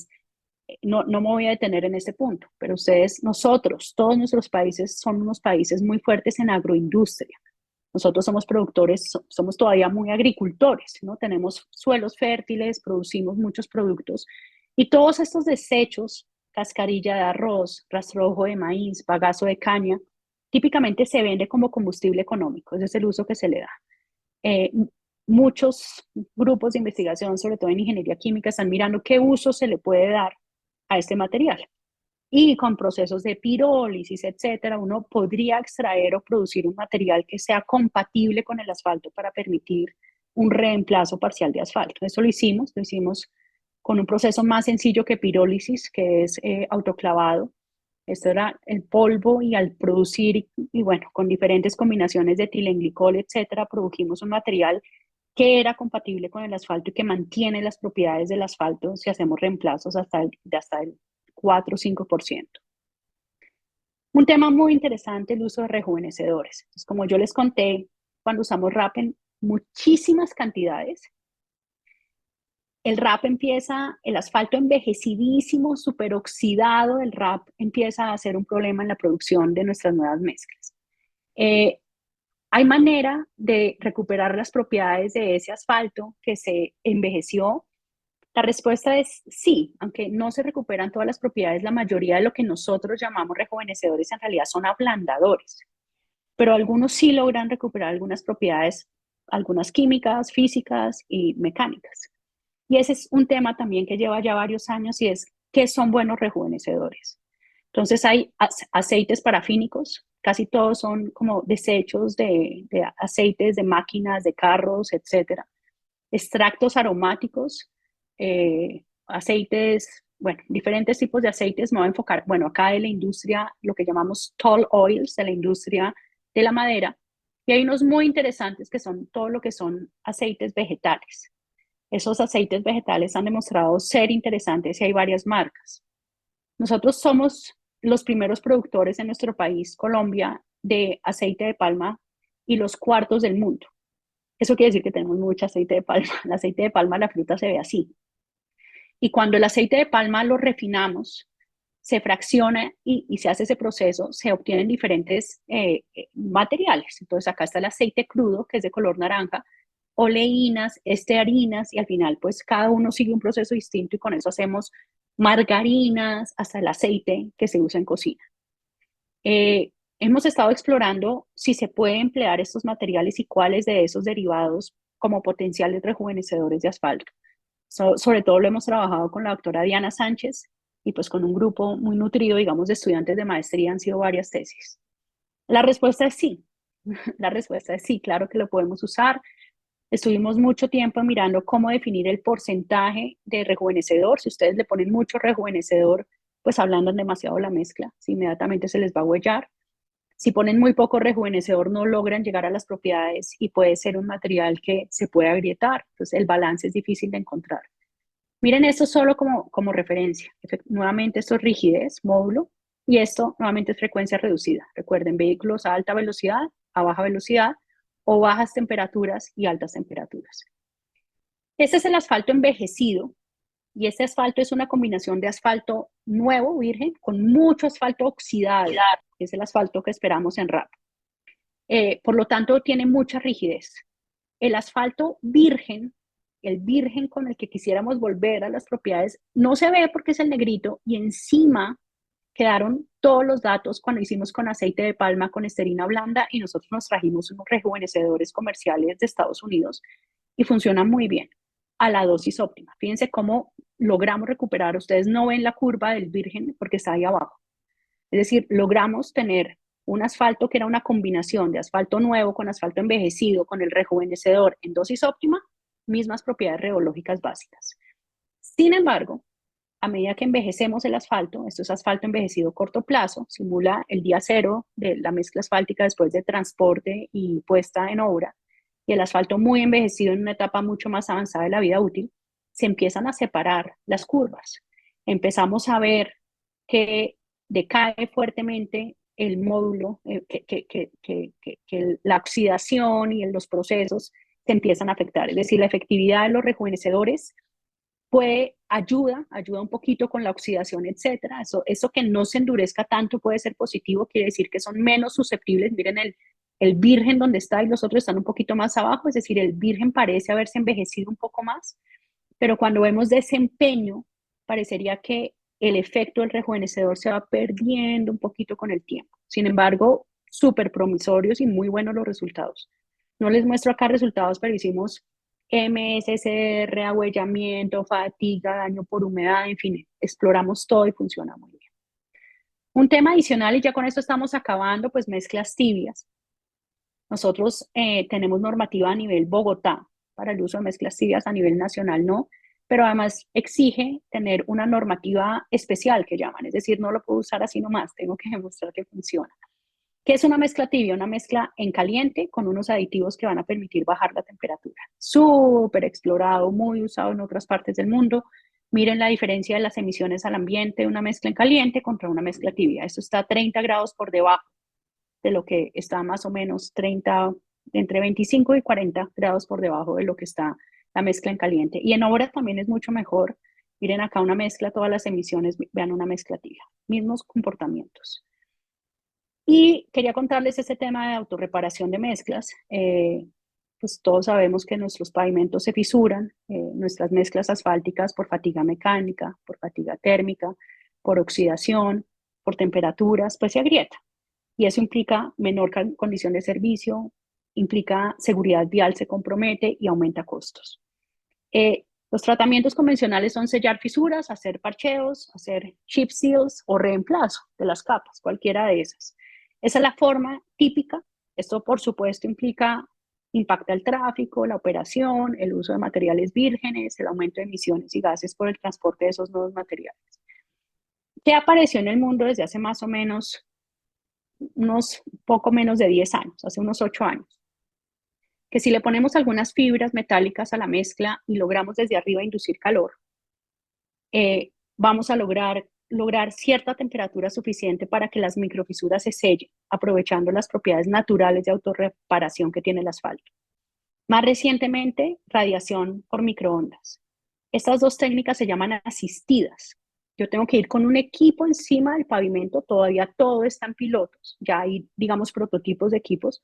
no me voy a detener en este punto, pero nosotros, todos nuestros países son unos países muy fuertes en agroindustria. Nosotros somos productores, somos todavía muy agricultores, ¿no? Tenemos suelos fértiles, producimos muchos productos y todos estos desechos, cascarilla de arroz, rastrojo de maíz, bagazo de caña, típicamente se vende como combustible económico, ese es el uso que se le da. Muchos grupos de investigación, sobre todo en ingeniería química, están mirando qué uso se le puede dar a este material. Y con procesos de pirólisis, etcétera, uno podría extraer o producir un material que sea compatible con el asfalto para permitir un reemplazo parcial de asfalto. Eso lo hicimos con un proceso más sencillo que pirólisis, que es autoclavado. Esto era el polvo y al producir, y bueno, con diferentes combinaciones de etilenglicol, etcétera, produjimos un material que era compatible con el asfalto y que mantiene las propiedades del asfalto si hacemos reemplazos hasta el 4 o 5%. Un tema muy interesante, el uso de rejuvenecedores. Entonces, como yo les conté, cuando usamos RAP en muchísimas cantidades, el asfalto envejecidísimo, superoxidado, el RAP empieza a ser un problema en la producción de nuestras nuevas mezclas. ¿Hay manera de recuperar las propiedades de ese asfalto que se envejeció? La respuesta es sí, aunque no se recuperan todas las propiedades, la mayoría de lo que nosotros llamamos rejuvenecedores en realidad son ablandadores, pero algunos sí logran recuperar algunas propiedades, algunas químicas, físicas y mecánicas. Y ese es un tema también que lleva ya varios años y es ¿qué son buenos rejuvenecedores? Entonces hay aceites parafínicos, casi todos son como desechos de aceites de máquinas, de carros, etcétera. Extractos aromáticos, aceites, bueno, diferentes tipos de aceites. Me voy a enfocar, bueno, acá de la industria, lo que llamamos tall oils, de la industria de la madera. Y hay unos muy interesantes que son todo lo que son aceites vegetales. Esos aceites vegetales han demostrado ser interesantes y hay varias marcas. Nosotros somos los primeros productores en nuestro país, Colombia, de aceite de palma y los cuartos del mundo. Eso quiere decir que tenemos mucho aceite de palma. El aceite de palma, la fruta se ve así. Y cuando el aceite de palma lo refinamos, se fracciona y se hace ese proceso, se obtienen diferentes materiales. Entonces acá está el aceite crudo, que es de color naranja, oleínas, estearinas, y al final pues cada uno sigue un proceso distinto y con eso hacemos margarinas hasta el aceite que se usa en cocina. Hemos estado explorando si se puede emplear estos materiales y cuáles de esos derivados como potenciales rejuvenecedores de asfalto. Sobre todo lo hemos trabajado con la doctora Diana Sánchez y pues con un grupo muy nutrido, digamos, de estudiantes de maestría, han sido varias tesis. La respuesta es sí. La respuesta es sí, claro que lo podemos usar. Estuvimos mucho tiempo mirando cómo definir el porcentaje de rejuvenecedor. Si ustedes le ponen mucho rejuvenecedor, pues ablandan demasiado la mezcla, si inmediatamente se les va a huellar. Si ponen muy poco rejuvenecedor, no logran llegar a las propiedades y puede ser un material que se puede agrietar. Entonces, el balance es difícil de encontrar. Miren esto solo como referencia. Nuevamente, esto es rigidez, módulo, y esto nuevamente es frecuencia reducida. Recuerden, vehículos a alta velocidad, a baja velocidad, o bajas temperaturas y altas temperaturas. Este es el asfalto envejecido, y este asfalto es una combinación de asfalto nuevo, virgen, con mucho asfalto oxidado, que es el asfalto que esperamos en RAP. Por lo tanto, tiene mucha rigidez. El asfalto virgen, el virgen con el que quisiéramos volver a las propiedades, no se ve porque es el negrito y encima quedaron todos los datos cuando hicimos con aceite de palma, con esterina blanda, y nosotros nos trajimos unos rejuvenecedores comerciales de Estados Unidos y funciona muy bien a la dosis óptima. Fíjense cómo logramos recuperar. Ustedes no ven la curva del virgen porque está ahí abajo. Es decir, logramos tener un asfalto que era una combinación de asfalto nuevo con asfalto envejecido, con el rejuvenecedor en dosis óptima, mismas propiedades reológicas básicas. Sin embargo, a medida que envejecemos el asfalto, esto es asfalto envejecido corto plazo, simula el día cero de la mezcla asfáltica después de transporte y puesta en obra, y el asfalto muy envejecido en una etapa mucho más avanzada de la vida útil, se empiezan a separar las curvas. Empezamos a ver que decae fuertemente el módulo, que la oxidación y los procesos se empiezan a afectar. Es decir, la efectividad de los rejuvenecedores ayuda un poquito con la oxidación, etcétera. Eso que no se endurezca tanto puede ser positivo, quiere decir que son menos susceptibles. Miren el virgen donde está y los otros están un poquito más abajo, es decir, el virgen parece haberse envejecido un poco más, pero cuando vemos desempeño, parecería que el efecto del rejuvenecedor se va perdiendo un poquito con el tiempo. Sin embargo, súper promisorios y muy buenos los resultados. No les muestro acá resultados, pero hicimos MSCR, ahuellamiento, fatiga, daño por humedad, en fin, exploramos todo y funciona muy bien. Un tema adicional, y ya con esto estamos acabando, pues mezclas tibias. Nosotros tenemos normativa a nivel Bogotá para el uso de mezclas tibias, a nivel nacional no, pero además exige tener una normativa especial que llaman, es decir, no lo puedo usar así nomás, tengo que demostrar que funciona. ¿Qué es una mezcla tibia? Una mezcla en caliente con unos aditivos que van a permitir bajar la temperatura. Súper explorado, muy usado en otras partes del mundo. Miren la diferencia de las emisiones al ambiente de una mezcla en caliente contra una mezcla tibia. Esto está 30 grados por debajo de lo que está más o menos entre 25 y 40 grados por debajo de lo que está la mezcla en caliente. Y en obra también es mucho mejor. Miren acá una mezcla, todas las emisiones, vean una mezcla tibia. Mismos comportamientos. Y quería contarles ese tema de autorreparación de mezclas. Pues todos sabemos que nuestros pavimentos se fisuran, nuestras mezclas asfálticas por fatiga mecánica, por fatiga térmica, por oxidación, por temperaturas, pues se agrietan. Y eso implica menor condición de servicio, implica seguridad vial se compromete y aumenta costos. Los tratamientos convencionales son sellar fisuras, hacer parcheos, hacer chip seals o reemplazo de las capas, cualquiera de esas. Esa es la forma típica. Esto, por supuesto, impacta el tráfico, la operación, el uso de materiales vírgenes, el aumento de emisiones y gases por el transporte de esos nuevos materiales. ¿Qué apareció en el mundo desde hace más o menos unos poco menos de 10 años, hace unos 8 años? Que si le ponemos algunas fibras metálicas a la mezcla y logramos desde arriba inducir calor, vamos a lograr cierta temperatura suficiente para que las microfisuras se sellen, aprovechando las propiedades naturales de autorreparación que tiene el asfalto. Más recientemente, radiación por microondas. Estas dos técnicas se llaman asistidas. Yo tengo que ir con un equipo encima del pavimento, todavía todo está en pilotos, ya hay, digamos, prototipos de equipos.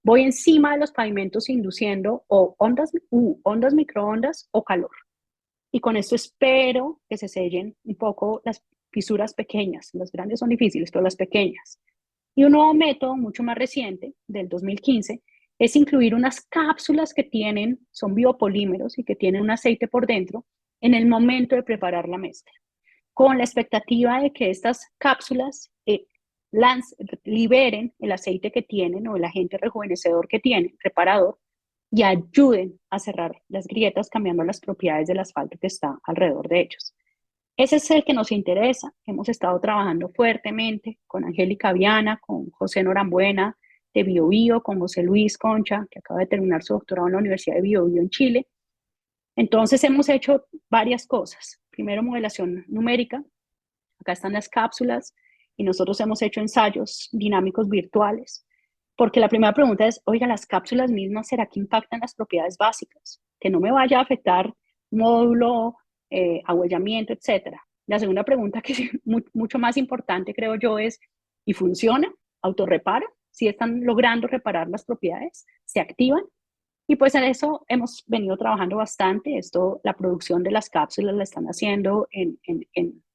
Voy encima de los pavimentos induciendo o ondas microondas o calor. Y con esto espero que se sellen un poco las fisuras pequeñas. Las grandes son difíciles, pero las pequeñas. Y un nuevo método mucho más reciente, del 2015, es incluir unas cápsulas que son biopolímeros y que tienen un aceite por dentro en el momento de preparar la mezcla, con la expectativa de que estas cápsulas liberen el aceite que tienen o el agente rejuvenecedor que tienen, reparador, y ayuden a cerrar las grietas cambiando las propiedades del asfalto que está alrededor de ellos. Ese es el que nos interesa. Hemos estado trabajando fuertemente con Angélica Viana, con José Norambuena de BioBio, con José Luis Concha, que acaba de terminar su doctorado en la Universidad de BioBio en Chile. Entonces hemos hecho varias cosas. Primero, modelación numérica. Acá están las cápsulas y nosotros hemos hecho ensayos dinámicos virtuales. Porque la primera pregunta es, oiga, las cápsulas mismas, ¿será que impactan las propiedades básicas? Que no me vaya a afectar módulo, ahuellamiento, etcétera. La segunda pregunta, que es mucho más importante, creo yo, es, ¿y funciona? ¿Autorrepara? ¿Si están logrando reparar las propiedades? ¿Se activan? Y pues en eso hemos venido trabajando bastante. La producción de las cápsulas la están haciendo en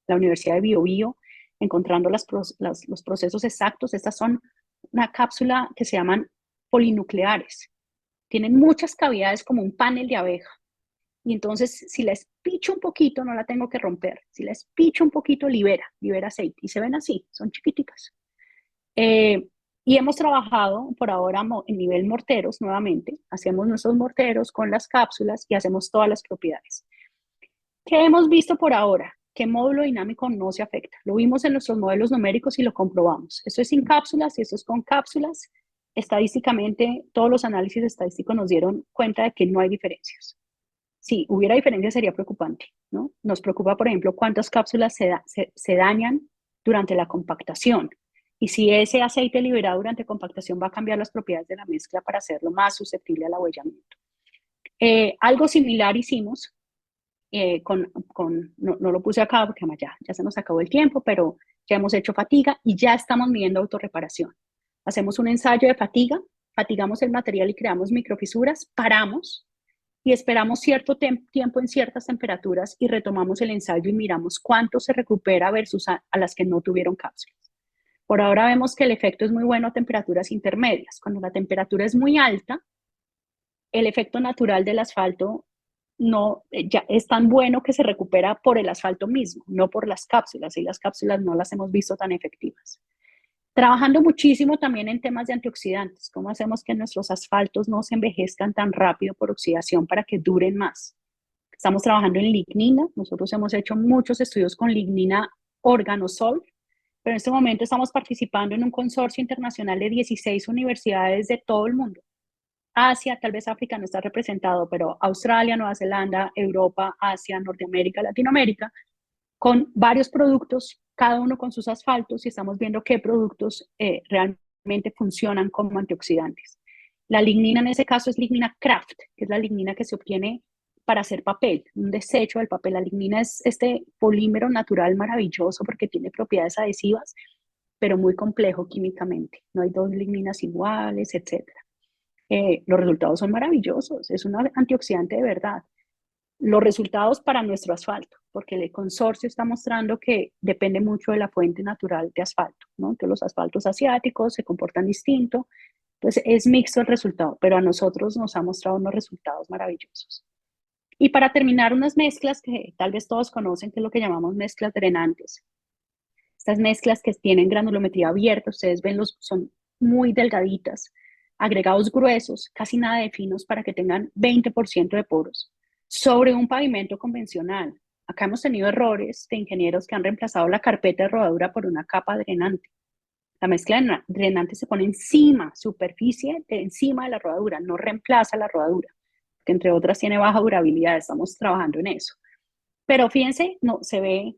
la Universidad de BioBio, encontrando los procesos exactos. Estas son una cápsula que se llaman polinucleares. Tienen muchas cavidades como un panel de abeja. Y entonces, si la espicho un poquito, no la tengo que romper. Si la espicho un poquito, libera aceite. Y se ven así, son chiquiticas. Y hemos trabajado por ahora en nivel morteros nuevamente. Hacemos nuestros morteros con las cápsulas y hacemos todas las propiedades. ¿Qué hemos visto por ahora? Que módulo dinámico no se afecta. Lo vimos en nuestros modelos numéricos y lo comprobamos. Esto es sin cápsulas y esto es con cápsulas. Estadísticamente, todos los análisis estadísticos nos dieron cuenta de que no hay diferencias. Si hubiera diferencias sería preocupante, ¿no? Nos preocupa, por ejemplo, cuántas cápsulas se dañan durante la compactación. Y si ese aceite liberado durante compactación va a cambiar las propiedades de la mezcla para hacerlo más susceptible al ahuellamiento. Algo similar hicimos no lo puse acá porque además ya se nos acabó el tiempo, pero ya hemos hecho fatiga y ya estamos midiendo autorreparación. Hacemos un ensayo de fatiga, fatigamos el material y creamos microfisuras, paramos y esperamos cierto tiempo en ciertas temperaturas y retomamos el ensayo y miramos cuánto se recupera versus a las que no tuvieron cápsulas. Por ahora vemos que el efecto es muy bueno a temperaturas intermedias. Cuando la temperatura es muy alta, el efecto natural del asfalto ya es tan bueno que se recupera por el asfalto mismo, no por las cápsulas, y las cápsulas no las hemos visto tan efectivas. Trabajando muchísimo también en temas de antioxidantes, cómo hacemos que nuestros asfaltos no se envejezcan tan rápido por oxidación para que duren más. Estamos trabajando en lignina, nosotros hemos hecho muchos estudios con lignina organosol, pero en este momento estamos participando en un consorcio internacional de 16 universidades de todo el mundo. Asia, tal vez África no está representado, pero Australia, Nueva Zelanda, Europa, Asia, Norteamérica, Latinoamérica, con varios productos, cada uno con sus asfaltos, y estamos viendo qué productos realmente funcionan como antioxidantes. La lignina en ese caso es lignina Kraft, que es la lignina que se obtiene para hacer papel, un desecho del papel. La lignina es este polímero natural maravilloso porque tiene propiedades adhesivas, pero muy complejo químicamente. No hay dos ligninas iguales, etc. Los resultados son maravillosos, es un antioxidante de verdad. Los resultados para nuestro asfalto, porque el consorcio está mostrando que depende mucho de la fuente natural de asfalto, ¿no? Que los asfaltos asiáticos se comportan distinto, entonces es mixto el resultado, pero a nosotros nos ha mostrado unos resultados maravillosos. Y para terminar, unas mezclas que tal vez todos conocen, que es lo que llamamos mezclas drenantes. Estas mezclas que tienen granulometría abierta, ustedes ven, son muy delgaditas, agregados gruesos, casi nada de finos para que tengan 20% de poros, sobre un pavimento convencional. Acá hemos tenido errores de ingenieros que han reemplazado la carpeta de rodadura por una capa drenante. La mezcla drenante se pone encima, superficie encima de la rodadura, no reemplaza la rodadura, que entre otras tiene baja durabilidad, estamos trabajando en eso. Pero fíjense, no, se ve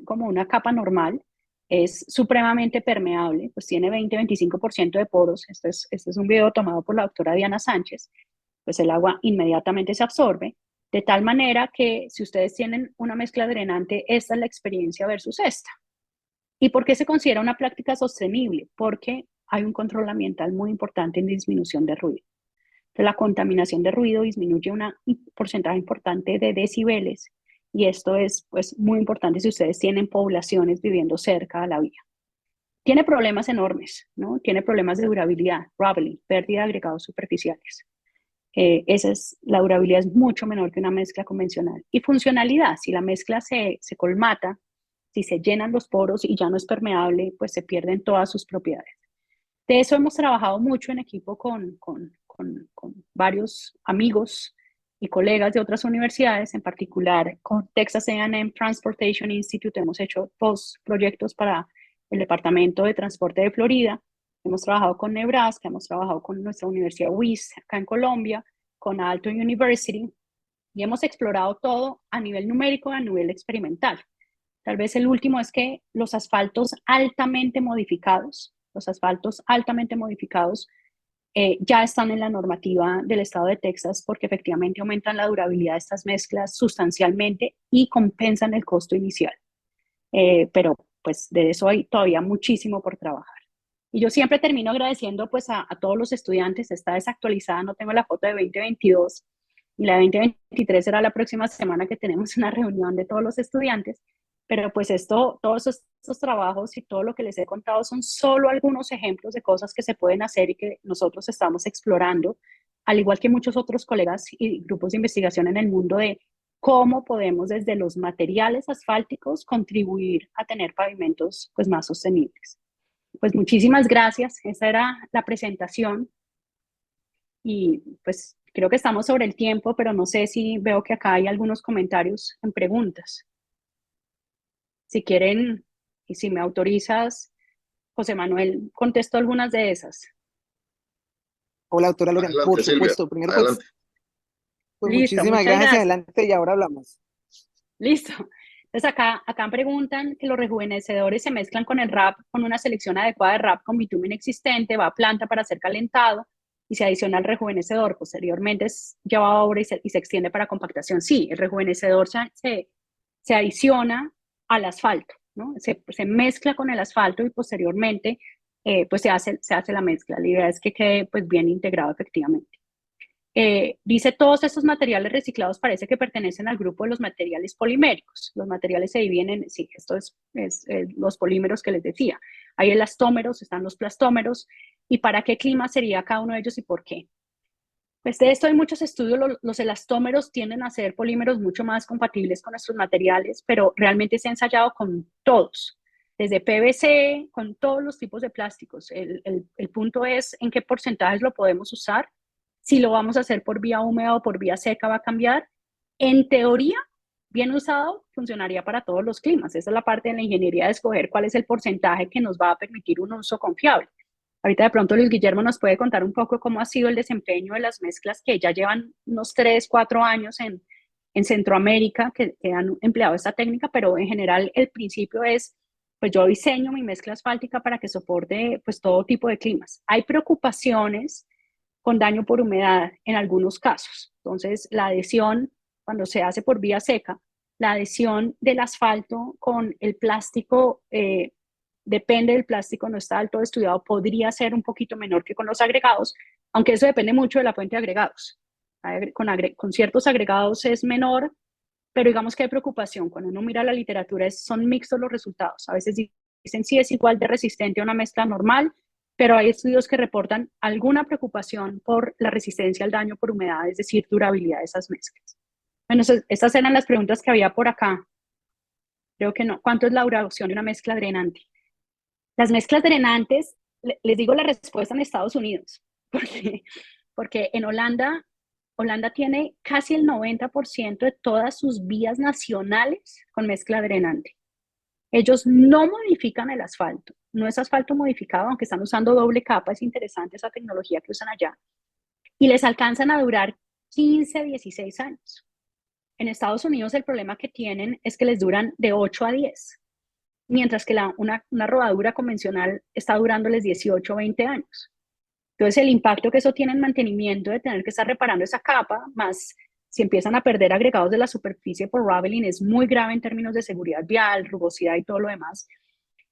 como una capa normal, es supremamente permeable, pues tiene 20-25% de poros. Este es un video tomado por la doctora Diana Sánchez, pues el agua inmediatamente se absorbe, De tal manera que si ustedes tienen una mezcla drenante, esta es la experiencia versus esta. ¿Y por qué se considera una práctica sostenible? Porque hay un control ambiental muy importante en disminución de ruido. Entonces, la contaminación de ruido disminuye un porcentaje importante de decibeles y esto es pues, muy importante si ustedes tienen poblaciones viviendo cerca a la vía. Tiene problemas enormes, ¿no? Tiene problemas de durabilidad, rubbling, pérdida de agregados superficiales. La durabilidad es mucho menor que una mezcla convencional. Y funcionalidad, si la mezcla se colmata, si se llenan los poros y ya no es permeable, pues se pierden todas sus propiedades. De eso hemos trabajado mucho en equipo con varios amigos y colegas de otras universidades, en particular con Texas A&M Transportation Institute. Hemos hecho 2 proyectos para el Departamento de Transporte de Florida. Hemos trabajado con Nebraska, hemos trabajado con nuestra Universidad WIS acá en Colombia, con Alto University, y hemos explorado todo a nivel numérico y a nivel experimental. Tal vez el último es que los asfaltos altamente modificados ya están en la normativa del estado de Texas porque efectivamente aumentan la durabilidad de estas mezclas sustancialmente y compensan el costo inicial. Pero pues de eso hay todavía muchísimo por trabajar. Y yo siempre termino agradeciendo pues a todos los estudiantes. Está desactualizada, no tengo la foto de 2022 y la de 2023 será la próxima semana que tenemos una reunión de todos los estudiantes. Pero pues todos estos trabajos y todo lo que les he contado son solo algunos ejemplos de cosas que se pueden hacer y que nosotros estamos explorando, al igual que muchos otros colegas y grupos de investigación en el mundo de cómo podemos desde los materiales asfálticos contribuir a tener pavimentos pues más sostenibles. Pues muchísimas gracias, esa era la presentación y pues creo que estamos sobre el tiempo, pero no sé si veo que acá hay algunos comentarios en preguntas. Si quieren, y si me autorizas, José Manuel, contesto algunas de esas. Hola, doctora Lorena, Adelante, por Silvia. supuesto. Primero, Adelante. pues Listo, muchísimas muchas gracias. gracias. Adelante y ahora hablamos. Listo. Entonces acá preguntan que los rejuvenecedores se mezclan con el RAP con una selección adecuada de RAP con bitumen existente, va a planta para ser calentado y se adiciona el rejuvenecedor. Posteriormente es llevado a obra y se extiende para compactación. Sí, el rejuvenecedor se adiciona al asfalto, ¿no? Se mezcla con el asfalto y posteriormente pues se hace la mezcla. La idea es que quede pues bien integrado efectivamente. Dice, todos estos materiales reciclados parece que pertenecen al grupo de los materiales poliméricos. Los materiales se dividen en, sí, esto es los polímeros que les decía. Hay elastómeros, están los plastómeros. ¿Y para qué clima sería cada uno de ellos y por qué? Pues de esto hay muchos estudios. Los elastómeros tienden a ser polímeros mucho más compatibles con nuestros materiales, pero realmente se ha ensayado con todos, desde PVC, con todos los tipos de plásticos. El punto es en qué porcentajes lo podemos usar. Si lo vamos a hacer por vía húmeda o por vía seca va a cambiar. En teoría, bien usado, funcionaría para todos los climas. Esa es la parte de la ingeniería de escoger cuál es el porcentaje que nos va a permitir un uso confiable. Ahorita de pronto Luis Guillermo nos puede contar un poco cómo ha sido el desempeño de las mezclas que ya llevan unos 3, 4 años en Centroamérica que han empleado esta técnica, pero en general el principio es, pues yo diseño mi mezcla asfáltica para que soporte pues todo tipo de climas. Hay preocupaciones con daño por humedad en algunos casos. Entonces, la adhesión, cuando se hace por vía seca, la adhesión del asfalto con el plástico, depende del plástico, no está del todo estudiado, podría ser un poquito menor que con los agregados, aunque eso depende mucho de la fuente de agregados. Con ciertos agregados es menor, pero digamos que hay preocupación. Cuando uno mira la literatura, son mixtos los resultados. A veces dicen sí es igual de resistente a una mezcla normal, pero hay estudios que reportan alguna preocupación por la resistencia al daño por humedad, es decir, durabilidad de esas mezclas. Bueno, estas eran las preguntas que había por acá. Creo que no. ¿Cuánto es la duración de una mezcla drenante? Las mezclas drenantes, les digo la respuesta en Estados Unidos, porque en Holanda tiene casi el 90% de todas sus vías nacionales con mezcla drenante. Ellos no modifican el asfalto, no es asfalto modificado, aunque están usando doble capa, es interesante esa tecnología que usan allá. Y les alcanzan a durar 15, 16 años. En Estados Unidos el problema que tienen es que les duran de 8 a 10, mientras que una rodadura convencional está durándoles 18 o 20 años. Entonces el impacto que eso tiene en mantenimiento de tener que estar reparando esa capa, más Si empiezan a perder agregados de la superficie por raveling, es muy grave en términos de seguridad vial, rugosidad y todo lo demás.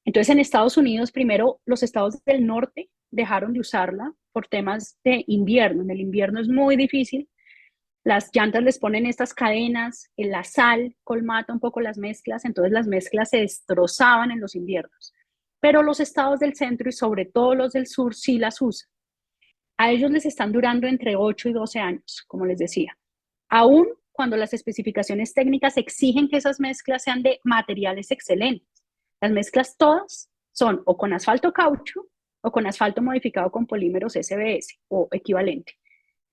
Entonces, en Estados Unidos, primero, los estados del norte dejaron de usarla por temas de invierno. En el invierno es muy difícil. Las llantas les ponen estas cadenas, la sal colmata un poco las mezclas, entonces las mezclas se destrozaban en los inviernos. Pero los estados del centro y sobre todo los del sur sí las usan. A ellos les están durando entre 8 y 12 años, como les decía. Aún cuando las especificaciones técnicas exigen que esas mezclas sean de materiales excelentes. Las mezclas todas son o con asfalto caucho o con asfalto modificado con polímeros SBS o equivalente.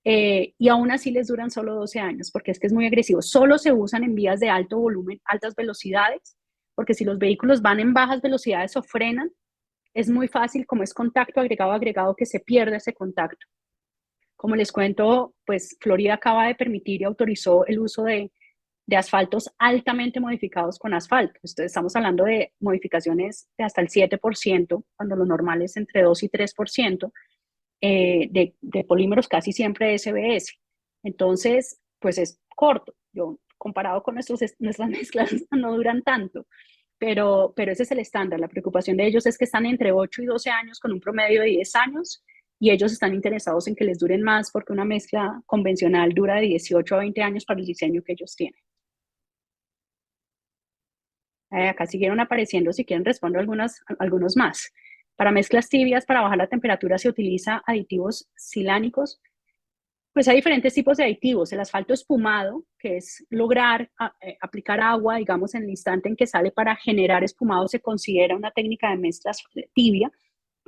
Y aún así les duran solo 12 años, porque es que es muy agresivo. Solo se usan en vías de alto volumen, altas velocidades, porque si los vehículos van en bajas velocidades o frenan, es muy fácil, como es contacto agregado a agregado, que se pierda ese contacto. Como les cuento, pues Florida acaba de permitir y autorizó el uso de asfaltos altamente modificados con asfalto. Entonces estamos hablando de modificaciones de hasta el 7%, cuando lo normal es entre 2 y 3%, de polímeros casi siempre SBS. Entonces, pues es corto. Yo, comparado con nuestras mezclas, no duran tanto. Pero ese es el estándar. La preocupación de ellos es que están entre 8 y 12 años con un promedio de 10 años y ellos están interesados en que les duren más porque una mezcla convencional dura de 18 a 20 años para el diseño que ellos tienen. Acá siguieron apareciendo, si quieren respondo algunos más. Para mezclas tibias, para bajar la temperatura se utiliza aditivos silánicos. Pues hay diferentes tipos de aditivos. El asfalto espumado, que es lograr aplicar agua, digamos, en el instante en que sale para generar espumado, se considera una técnica de mezclas tibia.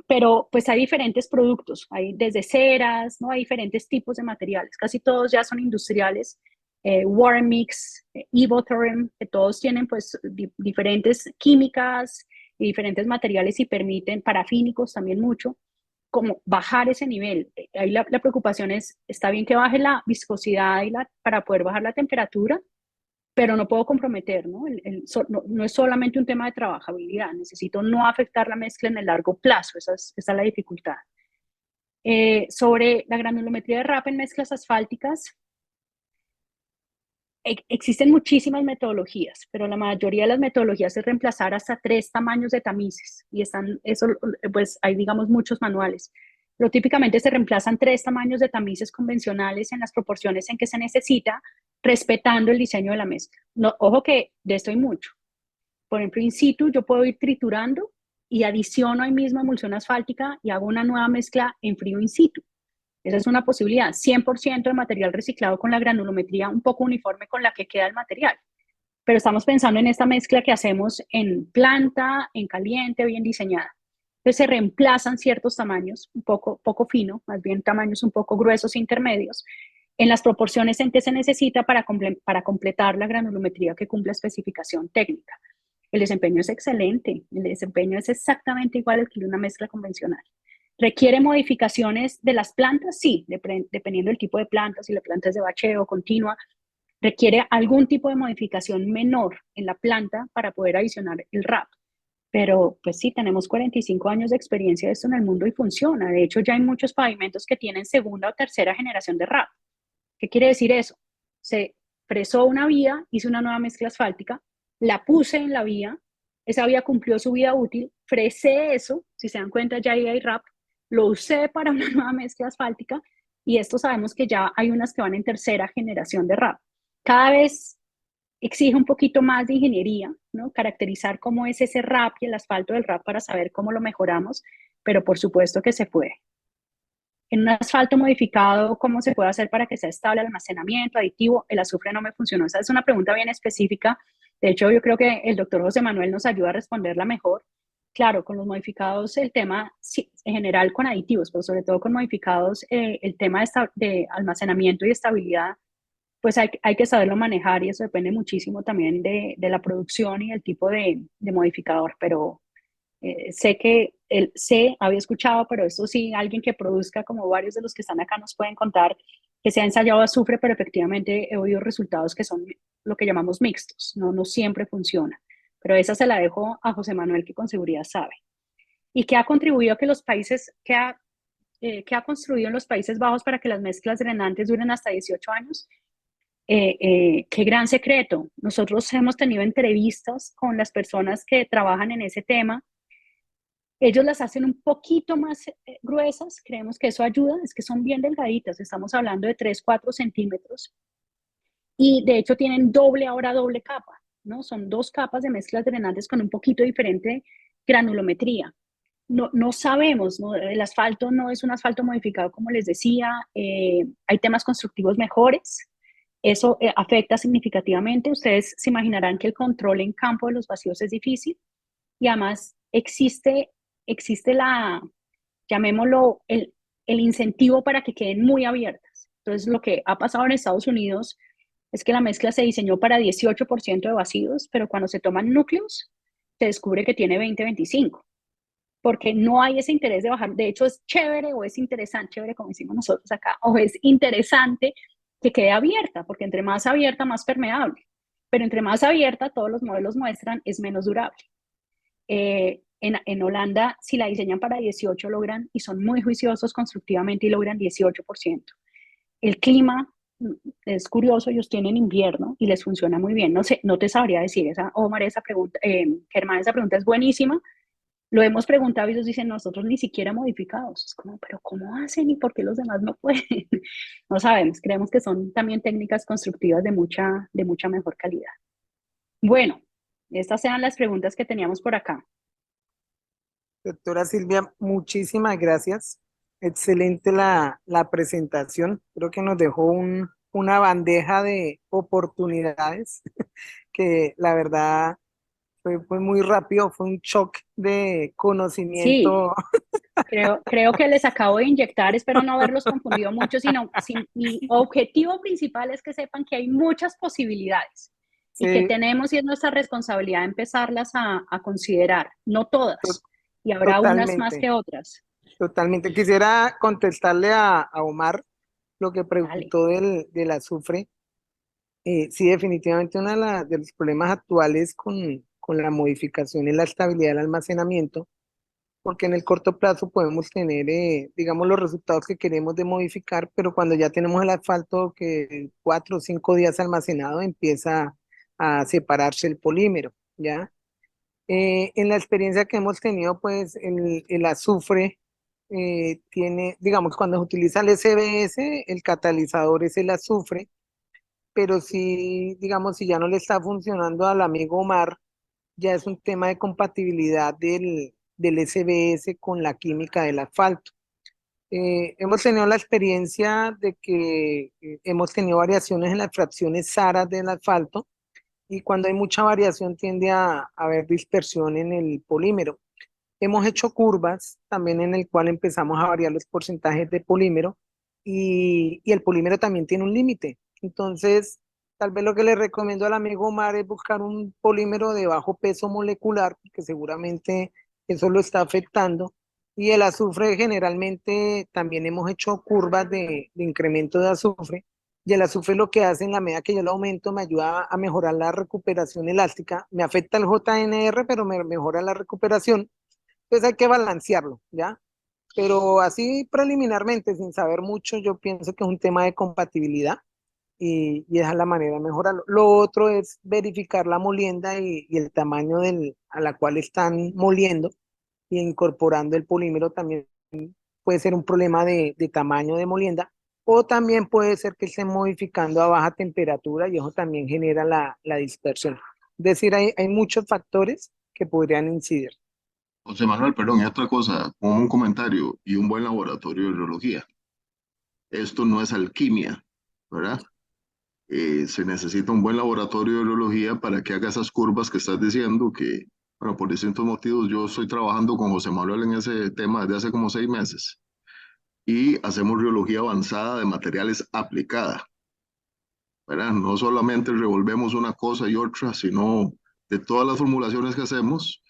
Pero pues hay diferentes productos, hay desde ceras, ¿no? Hay diferentes tipos de materiales, casi todos ya son industriales, Watermix, Evotherm, que todos tienen pues diferentes químicas y diferentes materiales y permiten, parafínicos también mucho, como bajar ese nivel. Ahí la preocupación es, está bien que baje la viscosidad para poder bajar la temperatura, pero no puedo comprometer, ¿no? No es solamente un tema de trabajabilidad, necesito no afectar la mezcla en el largo plazo, esa es la dificultad. Sobre la granulometría de RAP en mezclas asfálticas, existen muchísimas metodologías, pero la mayoría de las metodologías es reemplazar hasta 3 tamaños de tamices, y pues hay, digamos, muchos manuales. Pero típicamente se reemplazan 3 tamaños de tamices convencionales en las proporciones en que se necesita, respetando el diseño de la mezcla. No, ojo que de esto hay mucho. Por ejemplo, in situ yo puedo ir triturando y adiciono ahí mismo emulsión asfáltica y hago una nueva mezcla en frío in situ. Esa es una posibilidad. 100% de material reciclado con la granulometría un poco uniforme con la que queda el material. Pero estamos pensando en esta mezcla que hacemos en planta, en caliente, bien diseñada. Entonces se reemplazan ciertos tamaños, un poco fino, más bien tamaños un poco gruesos intermedios, en las proporciones en que se necesita para completar la granulometría que cumple especificación técnica. El desempeño es excelente, el desempeño es exactamente igual al que de una mezcla convencional. ¿Requiere modificaciones de las plantas? Sí, dependiendo del tipo de planta, si la planta es de bacheo continua, requiere algún tipo de modificación menor en la planta para poder adicionar el RAP. Pero pues sí, tenemos 45 años de experiencia de esto en el mundo y funciona. De hecho, ya hay muchos pavimentos que tienen segunda o tercera generación de RAP. ¿Qué quiere decir eso? Se fresó una vía, hice una nueva mezcla asfáltica, la puse en la vía, esa vía cumplió su vida útil, fresé eso, si se dan cuenta ya ahí hay RAP, lo usé para una nueva mezcla asfáltica y esto sabemos que ya hay unas que van en tercera generación de RAP. Cada vez exige un poquito más de ingeniería, ¿no? Caracterizar cómo es ese RAP y el asfalto del RAP para saber cómo lo mejoramos, pero por supuesto que se puede. En un asfalto modificado, ¿cómo se puede hacer para que sea estable el almacenamiento, aditivo? El azufre no me funcionó. Esa es una pregunta bien específica. De hecho, yo creo que el doctor José Manuel nos ayuda a responderla mejor. Claro, con los modificados el tema, sí, en general con aditivos, pero sobre todo con modificados, el tema de almacenamiento y estabilidad, pues hay que saberlo manejar y eso depende muchísimo también de la producción y el tipo de modificador, pero había escuchado, pero esto sí, alguien que produzca, como varios de los que están acá nos pueden contar, que se ha ensayado azufre, pero efectivamente he oído resultados que son lo que llamamos mixtos, no siempre funciona. Pero esa se la dejo a José Manuel, que con seguridad sabe. ¿Y qué ha contribuido a que los países, qué ha construido en los Países Bajos para que las mezclas drenantes duren hasta 18 años? Qué gran secreto. Nosotros hemos tenido entrevistas con las personas que trabajan en ese tema. Ellos las hacen un poquito más gruesas, creemos que eso ayuda, es que son bien delgaditas, estamos hablando de 3 4 centímetros, y de hecho tienen ahora doble capa, ¿no? Son 2 capas de mezclas drenantes con un poquito diferente granulometría. No sabemos, ¿no? El asfalto no es un asfalto modificado, como les decía, hay temas constructivos mejores, eso afecta significativamente. Ustedes se imaginarán que el control en campo de los vacíos es difícil, y además existe llamémoslo, el incentivo para que queden muy abiertas. Entonces, lo que ha pasado en Estados Unidos es que la mezcla se diseñó para 18% de vacíos, pero cuando se toman núcleos, se descubre que tiene 20-25, porque no hay ese interés de bajar. De hecho, es chévere o es interesante, chévere como decimos nosotros acá, o es interesante que quede abierta, porque entre más abierta, más permeable. Pero entre más abierta, todos los modelos muestran, es menos durable. En Holanda, si la diseñan para 18, logran, y son muy juiciosos constructivamente, y logran 18%. El clima es curioso, ellos tienen invierno y les funciona muy bien. No sé, no te sabría decir, Omar, esa pregunta, Germán, esa pregunta es buenísima. Lo hemos preguntado y ellos dicen, nosotros ni siquiera modificados. Es como, pero ¿cómo hacen y por qué los demás no pueden? No sabemos, creemos que son también técnicas constructivas de mucha mejor calidad. Bueno, estas eran las preguntas que teníamos por acá. Doctora Silvia, muchísimas gracias. Excelente la presentación. Creo que nos dejó una bandeja de oportunidades que la verdad fue muy rápido, fue un shock de Sí, conocimiento. creo que les acabo de inyectar, espero no haberlos confundido mucho, mi objetivo principal es que sepan que hay muchas posibilidades y que Sí, tenemos, y es nuestra responsabilidad, empezarlas a considerar, no to- todas, y habrá unas más totalmente, que otras. totalmente. Quisiera contestarle a Omar lo que Dale. preguntó del azufre. Sí, definitivamente uno de los problemas actuales con la modificación es la estabilidad del almacenamiento, porque en el corto plazo podemos tener, digamos, los resultados que queremos de modificar, pero cuando ya tenemos el asfalto que 4 o 5 días almacenado, empieza a separarse el polímero, ¿ya? En la experiencia que hemos tenido, pues el azufre tiene, digamos, cuando se utiliza el SBS, el catalizador es el azufre, pero si, digamos, si ya no le está funcionando al amigo Omar, ya es un tema de compatibilidad del SBS con la química del asfalto. Hemos tenido la experiencia de que hemos tenido variaciones en las fracciones SARAS del asfalto, y cuando hay mucha variación tiende a haber dispersión en el polímero. Hemos hecho curvas también en el cual empezamos a variar los porcentajes de polímero, y el polímero también tiene un límite. Entonces, tal vez lo que le recomiendo al amigo Omar es buscar un polímero de bajo peso molecular, porque seguramente eso lo está afectando. Y el azufre, generalmente también hemos hecho curvas de incremento de azufre. Y el azufre lo que hace, en la medida que yo lo aumento, me ayuda a mejorar la recuperación elástica. Me afecta el JNR, pero me mejora la recuperación. Entonces hay que balancearlo, ¿ya? Pero así preliminarmente, sin saber mucho, yo pienso que es un tema de compatibilidad, y esa es la manera de mejorarlo. Lo otro es verificar la molienda y el tamaño a la cual están moliendo y incorporando el polímero. También puede ser un problema de tamaño de molienda, o también puede ser que estén modificando a baja temperatura y eso también genera la dispersión. Es decir, hay muchos factores que podrían incidir. José Manuel, perdón, y otra cosa, como un comentario y un buen laboratorio de biología. Esto no es alquimia, ¿verdad? Se necesita un buen laboratorio de biología para que haga esas curvas que estás diciendo, que, bueno, por distintos motivos yo estoy trabajando con José Manuel en ese tema desde hace como 6 meses, y hacemos biología avanzada de materiales aplicada, ¿verdad? No solamente revolvemos una cosa y otra, sino de todas las formulaciones que hacemos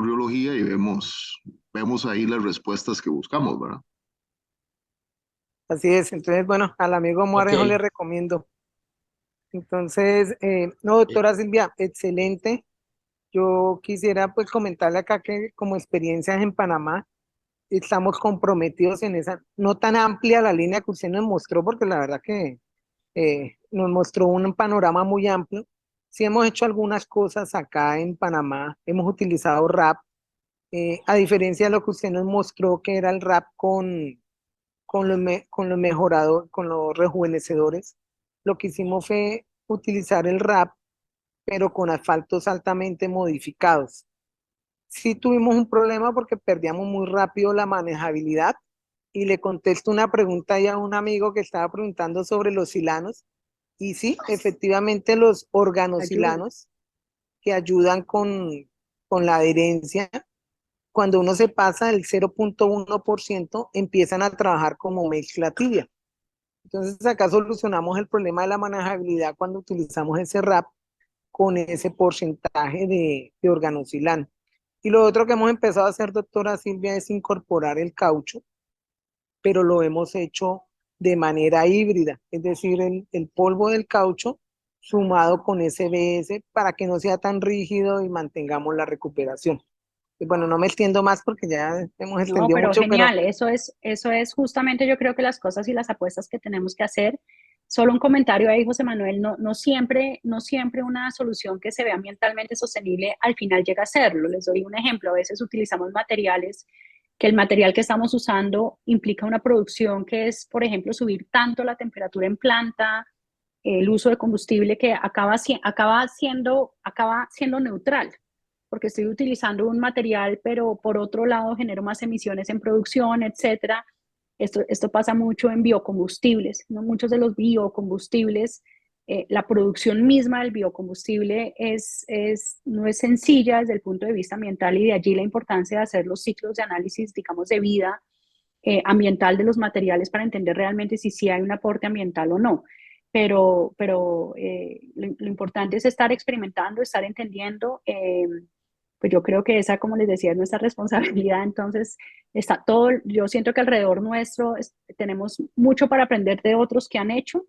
biología y vemos ahí las respuestas que buscamos, ¿verdad? Así es. Entonces, bueno, al amigo Ok, Morejo le recomiendo. Entonces, no, eh, doctora Silvia, excelente. Yo quisiera pues comentarle acá que como experiencias en Panamá, estamos comprometidos en esa, no tan amplia la línea que usted nos mostró, porque la verdad que nos mostró un panorama muy amplio. Sí hemos hecho algunas cosas acá en Panamá, hemos utilizado RAP, a diferencia de lo que usted nos mostró que era el RAP con los mejoradores, con los rejuvenecedores. Lo que hicimos fue utilizar el RAP, pero con asfaltos altamente modificados. Sí tuvimos un problema porque perdíamos muy rápido la manejabilidad y le contesto una pregunta ahí a un amigo que estaba preguntando sobre los silanos. Y sí, efectivamente los Ayuda. organosilanos que ayudan con la adherencia, cuando uno se pasa del 0,1% empiezan a trabajar como mezcla tibia. Entonces acá solucionamos el problema de la manejabilidad cuando utilizamos ese RAP con ese porcentaje de organosilano. Y lo otro que hemos empezado a hacer, doctora Silvia, es incorporar el caucho, pero lo hemos hecho de manera híbrida, es decir, el polvo del caucho sumado con SBS para que no sea tan rígido y mantengamos la recuperación. Y bueno, no me extiendo más porque ya hemos No, extendido pero mucho, pero genial, eso es justamente yo creo que las cosas y las apuestas que tenemos que hacer. Solo un comentario ahí, José Manuel, no siempre una solución que se vea ambientalmente sostenible al final llega a serlo. Les doy un ejemplo, a veces utilizamos materiales que el material que estamos usando implica una producción que es, por ejemplo, subir tanto la temperatura en planta, el uso de combustible que acaba siendo neutral porque estoy utilizando un material, pero por otro lado genero más emisiones en producción, etcétera. Esto pasa mucho en biocombustibles, ¿no? Muchos de los biocombustibles, la producción misma del biocombustible no es sencilla desde el punto de vista ambiental y de allí la importancia de hacer los ciclos de análisis, digamos, de vida ambiental de los materiales para entender realmente si sí hay un aporte ambiental o no. Lo importante es estar experimentando, estar entendiendo. Pues yo creo que esa, como les decía, es nuestra responsabilidad. Entonces, está todo, yo siento que alrededor nuestro tenemos mucho para aprender de otros que han hecho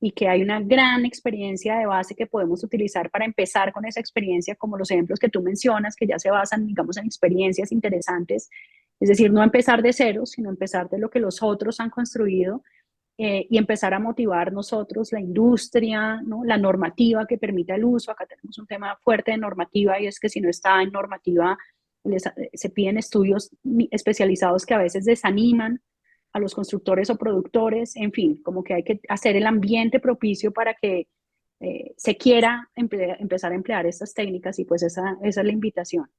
y que hay una gran experiencia de base que podemos utilizar para empezar con esa experiencia, como los ejemplos que tú mencionas, que ya se basan, digamos, en experiencias interesantes. Es decir, no empezar de cero, sino empezar de lo que los otros han construido y empezar a motivar nosotros la industria, ¿no? La normativa que permita el uso. Acá tenemos un tema fuerte de normativa y es que si no está en normativa, se piden estudios especializados que a veces desaniman a los constructores o productores, en fin, como que hay que hacer el ambiente propicio para que se quiera empezar a emplear estas técnicas y pues esa es la invitación.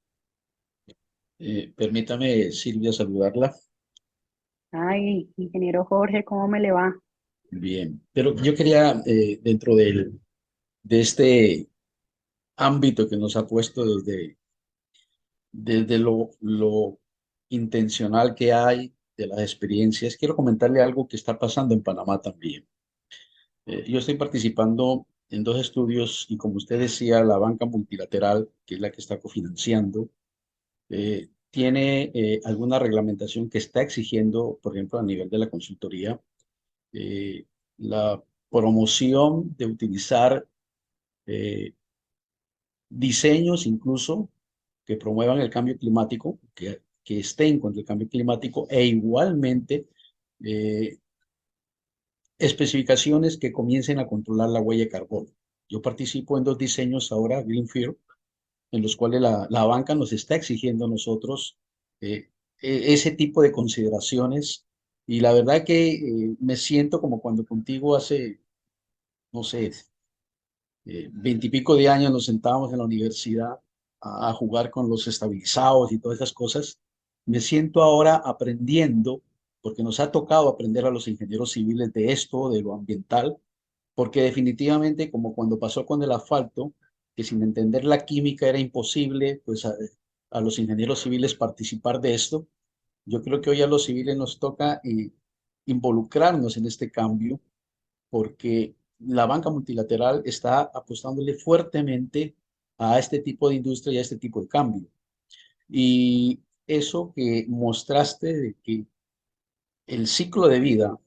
Permítame, Silvia, saludarla. Ay, ingeniero Jorge, ¿cómo me le va? Bien, pero yo quería, dentro de este ámbito que nos ha puesto desde lo intencional que hay de las experiencias, quiero comentarle algo que está pasando en Panamá también. Yo estoy participando en dos estudios y como usted decía, la banca multilateral, que es la que está cofinanciando, tiene alguna reglamentación que está exigiendo, por ejemplo, a nivel de la consultoría, la promoción de utilizar eh, diseños incluso que promuevan el cambio climático, que estén contra el cambio climático e igualmente eh, especificaciones que comiencen a controlar la huella de carbono. Yo participo en dos diseños ahora, Greenfield, en los cuales la banca nos está exigiendo a nosotros eh, ese tipo de consideraciones y la verdad que me siento como cuando contigo hace, no sé, 20 y pico de años nos sentábamos en la universidad a jugar con los estabilizados y todas esas cosas. Me siento ahora aprendiendo, porque nos ha tocado aprender a los ingenieros civiles de esto, de lo ambiental, porque definitivamente, como cuando pasó con el asfalto, que sin entender la química era imposible, pues a los ingenieros civiles participar de esto, yo creo que hoy a los civiles nos toca involucrarnos en este cambio porque la banca multilateral está apostándole fuertemente a este tipo de industria y a este tipo de cambio. Y eso que mostraste de que el ciclo de vida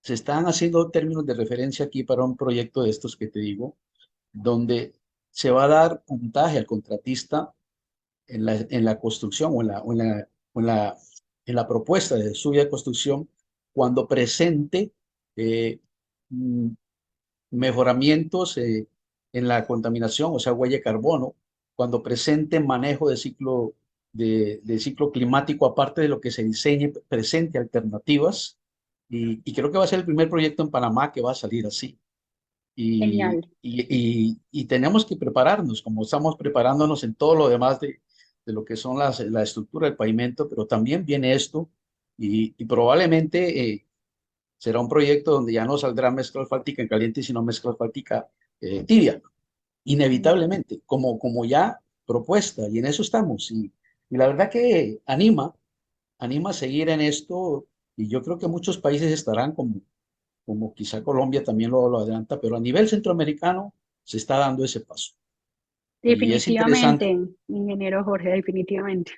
se están haciendo términos de referencia aquí para un proyecto de estos que te digo, donde se va a dar puntaje al contratista en la construcción o en la propuesta de suya de construcción cuando presente mm, mejoramientos en la contaminación, o sea, huella de carbono, cuando presente manejo de ciclo climático, aparte de lo que se diseñe, presente alternativas. Y creo que va a ser el primer proyecto en Panamá que va a salir así. Genial. Y tenemos que prepararnos, como estamos preparándonos en todo lo demás de lo que son la estructura del pavimento, pero también viene esto y probablemente será un proyecto donde ya no saldrá mezcla asfáltica en caliente, sino mezcla asfáltica tibia, inevitablemente, como ya propuesta, y en eso estamos. Y la verdad que anima a seguir en esto, y yo creo que muchos países estarán como quizá Colombia también lo adelanta, pero a nivel centroamericano se está dando ese paso. Y es interesante. Definitivamente, ingeniero Jorge, definitivamente.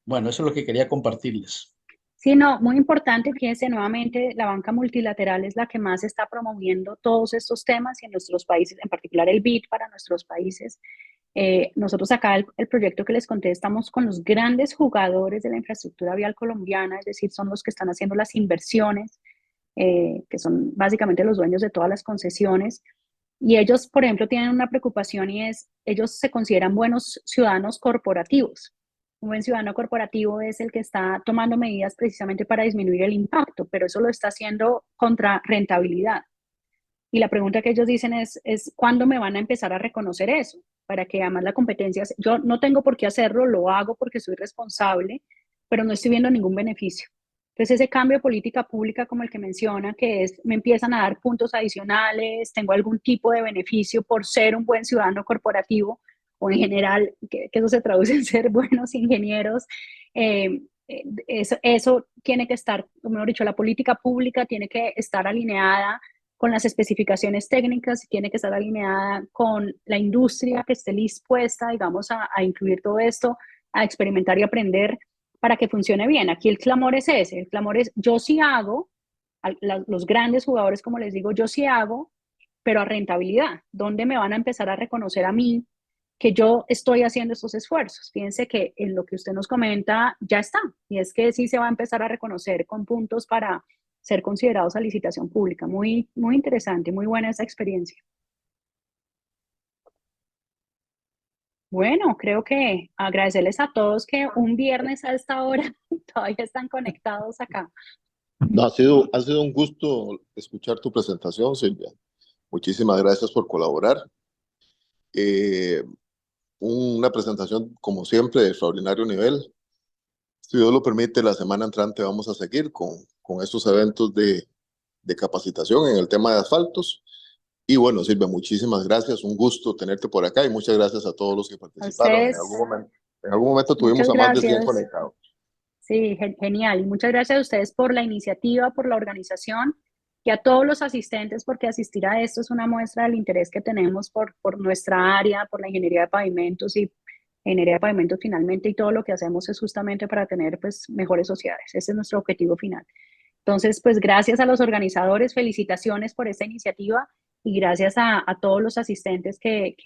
Bueno, eso es lo que quería compartirles. Sí, no, muy importante, fíjense nuevamente, la banca multilateral es la que más está promoviendo todos estos temas y en nuestros países, en particular el BID para nuestros países. Nosotros acá el proyecto que les conté, estamos con los grandes jugadores de la infraestructura vial colombiana, es decir, son los que están haciendo las inversiones, que son básicamente los dueños de todas las concesiones. Y ellos, por ejemplo, tienen una preocupación y es, ellos se consideran buenos ciudadanos corporativos. Un buen ciudadano corporativo es el que está tomando medidas precisamente para disminuir el impacto, pero eso lo está haciendo contra rentabilidad. Y la pregunta que ellos dicen es ¿cuándo me van a empezar a reconocer eso? Para que además la competencia, yo no tengo por qué hacerlo, lo hago porque soy responsable, pero no estoy viendo ningún beneficio. Entonces ese cambio de política pública como el que menciona, que es, me empiezan a dar puntos adicionales, tengo algún tipo de beneficio por ser un buen ciudadano corporativo, o en general, que eso se traduce en ser buenos ingenieros, eso tiene que estar, o mejor dicho, la política pública tiene que estar alineada con las especificaciones técnicas, tiene que estar alineada con la industria que esté dispuesta, digamos, a incluir todo esto, a experimentar y aprender para que funcione bien. Aquí el clamor es ese, el clamor es yo sí hago, los grandes jugadores, como les digo, yo sí hago, pero a rentabilidad. ¿Dónde me van a empezar a reconocer a mí que yo estoy haciendo estos esfuerzos? Fíjense que en lo que usted nos comenta ya está, y es que sí se va a empezar a reconocer con puntos para ser considerados a licitación pública. Muy, muy interesante, muy buena esa experiencia. Bueno, creo que agradecerles a todos que un viernes a esta hora todavía están conectados acá. No, ha sido un gusto escuchar tu presentación, Silvia. Muchísimas gracias por colaborar. Eh, una presentación, como siempre, de extraordinario nivel. Si Dios lo permite, la semana entrante vamos a seguir con estos eventos de capacitación en el tema de asfaltos. Y bueno, Silvia, muchísimas gracias. Un gusto tenerte por acá y muchas gracias a todos los que A participaron. ustedes, En algún momento tuvimos muchas a más de 100 gracias. conectados. Sí, genial. Y muchas gracias a ustedes por la iniciativa, por la organización y a todos los asistentes, porque asistir a esto es una muestra del interés que tenemos por nuestra área, por la ingeniería de pavimentos y ingeniería de pavimentos finalmente, y todo lo que hacemos es justamente para tener pues mejores sociedades. Ese es nuestro objetivo final. Entonces, pues gracias a los organizadores, felicitaciones por esta iniciativa y gracias a todos los asistentes que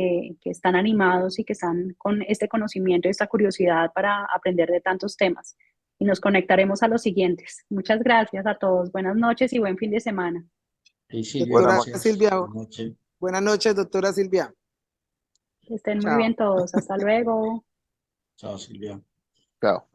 están animados y que están con este conocimiento y esta curiosidad para aprender de tantos temas. Y nos conectaremos a los siguientes. Muchas gracias a todos. Buenas noches y buen fin de semana. Sí, Silvia, Doctora gracias. Silvia, Buenas noches. buenas noches, doctora Silvia. Que estén muy Chao. bien todos. Hasta luego. Chao, Silvia. Chao.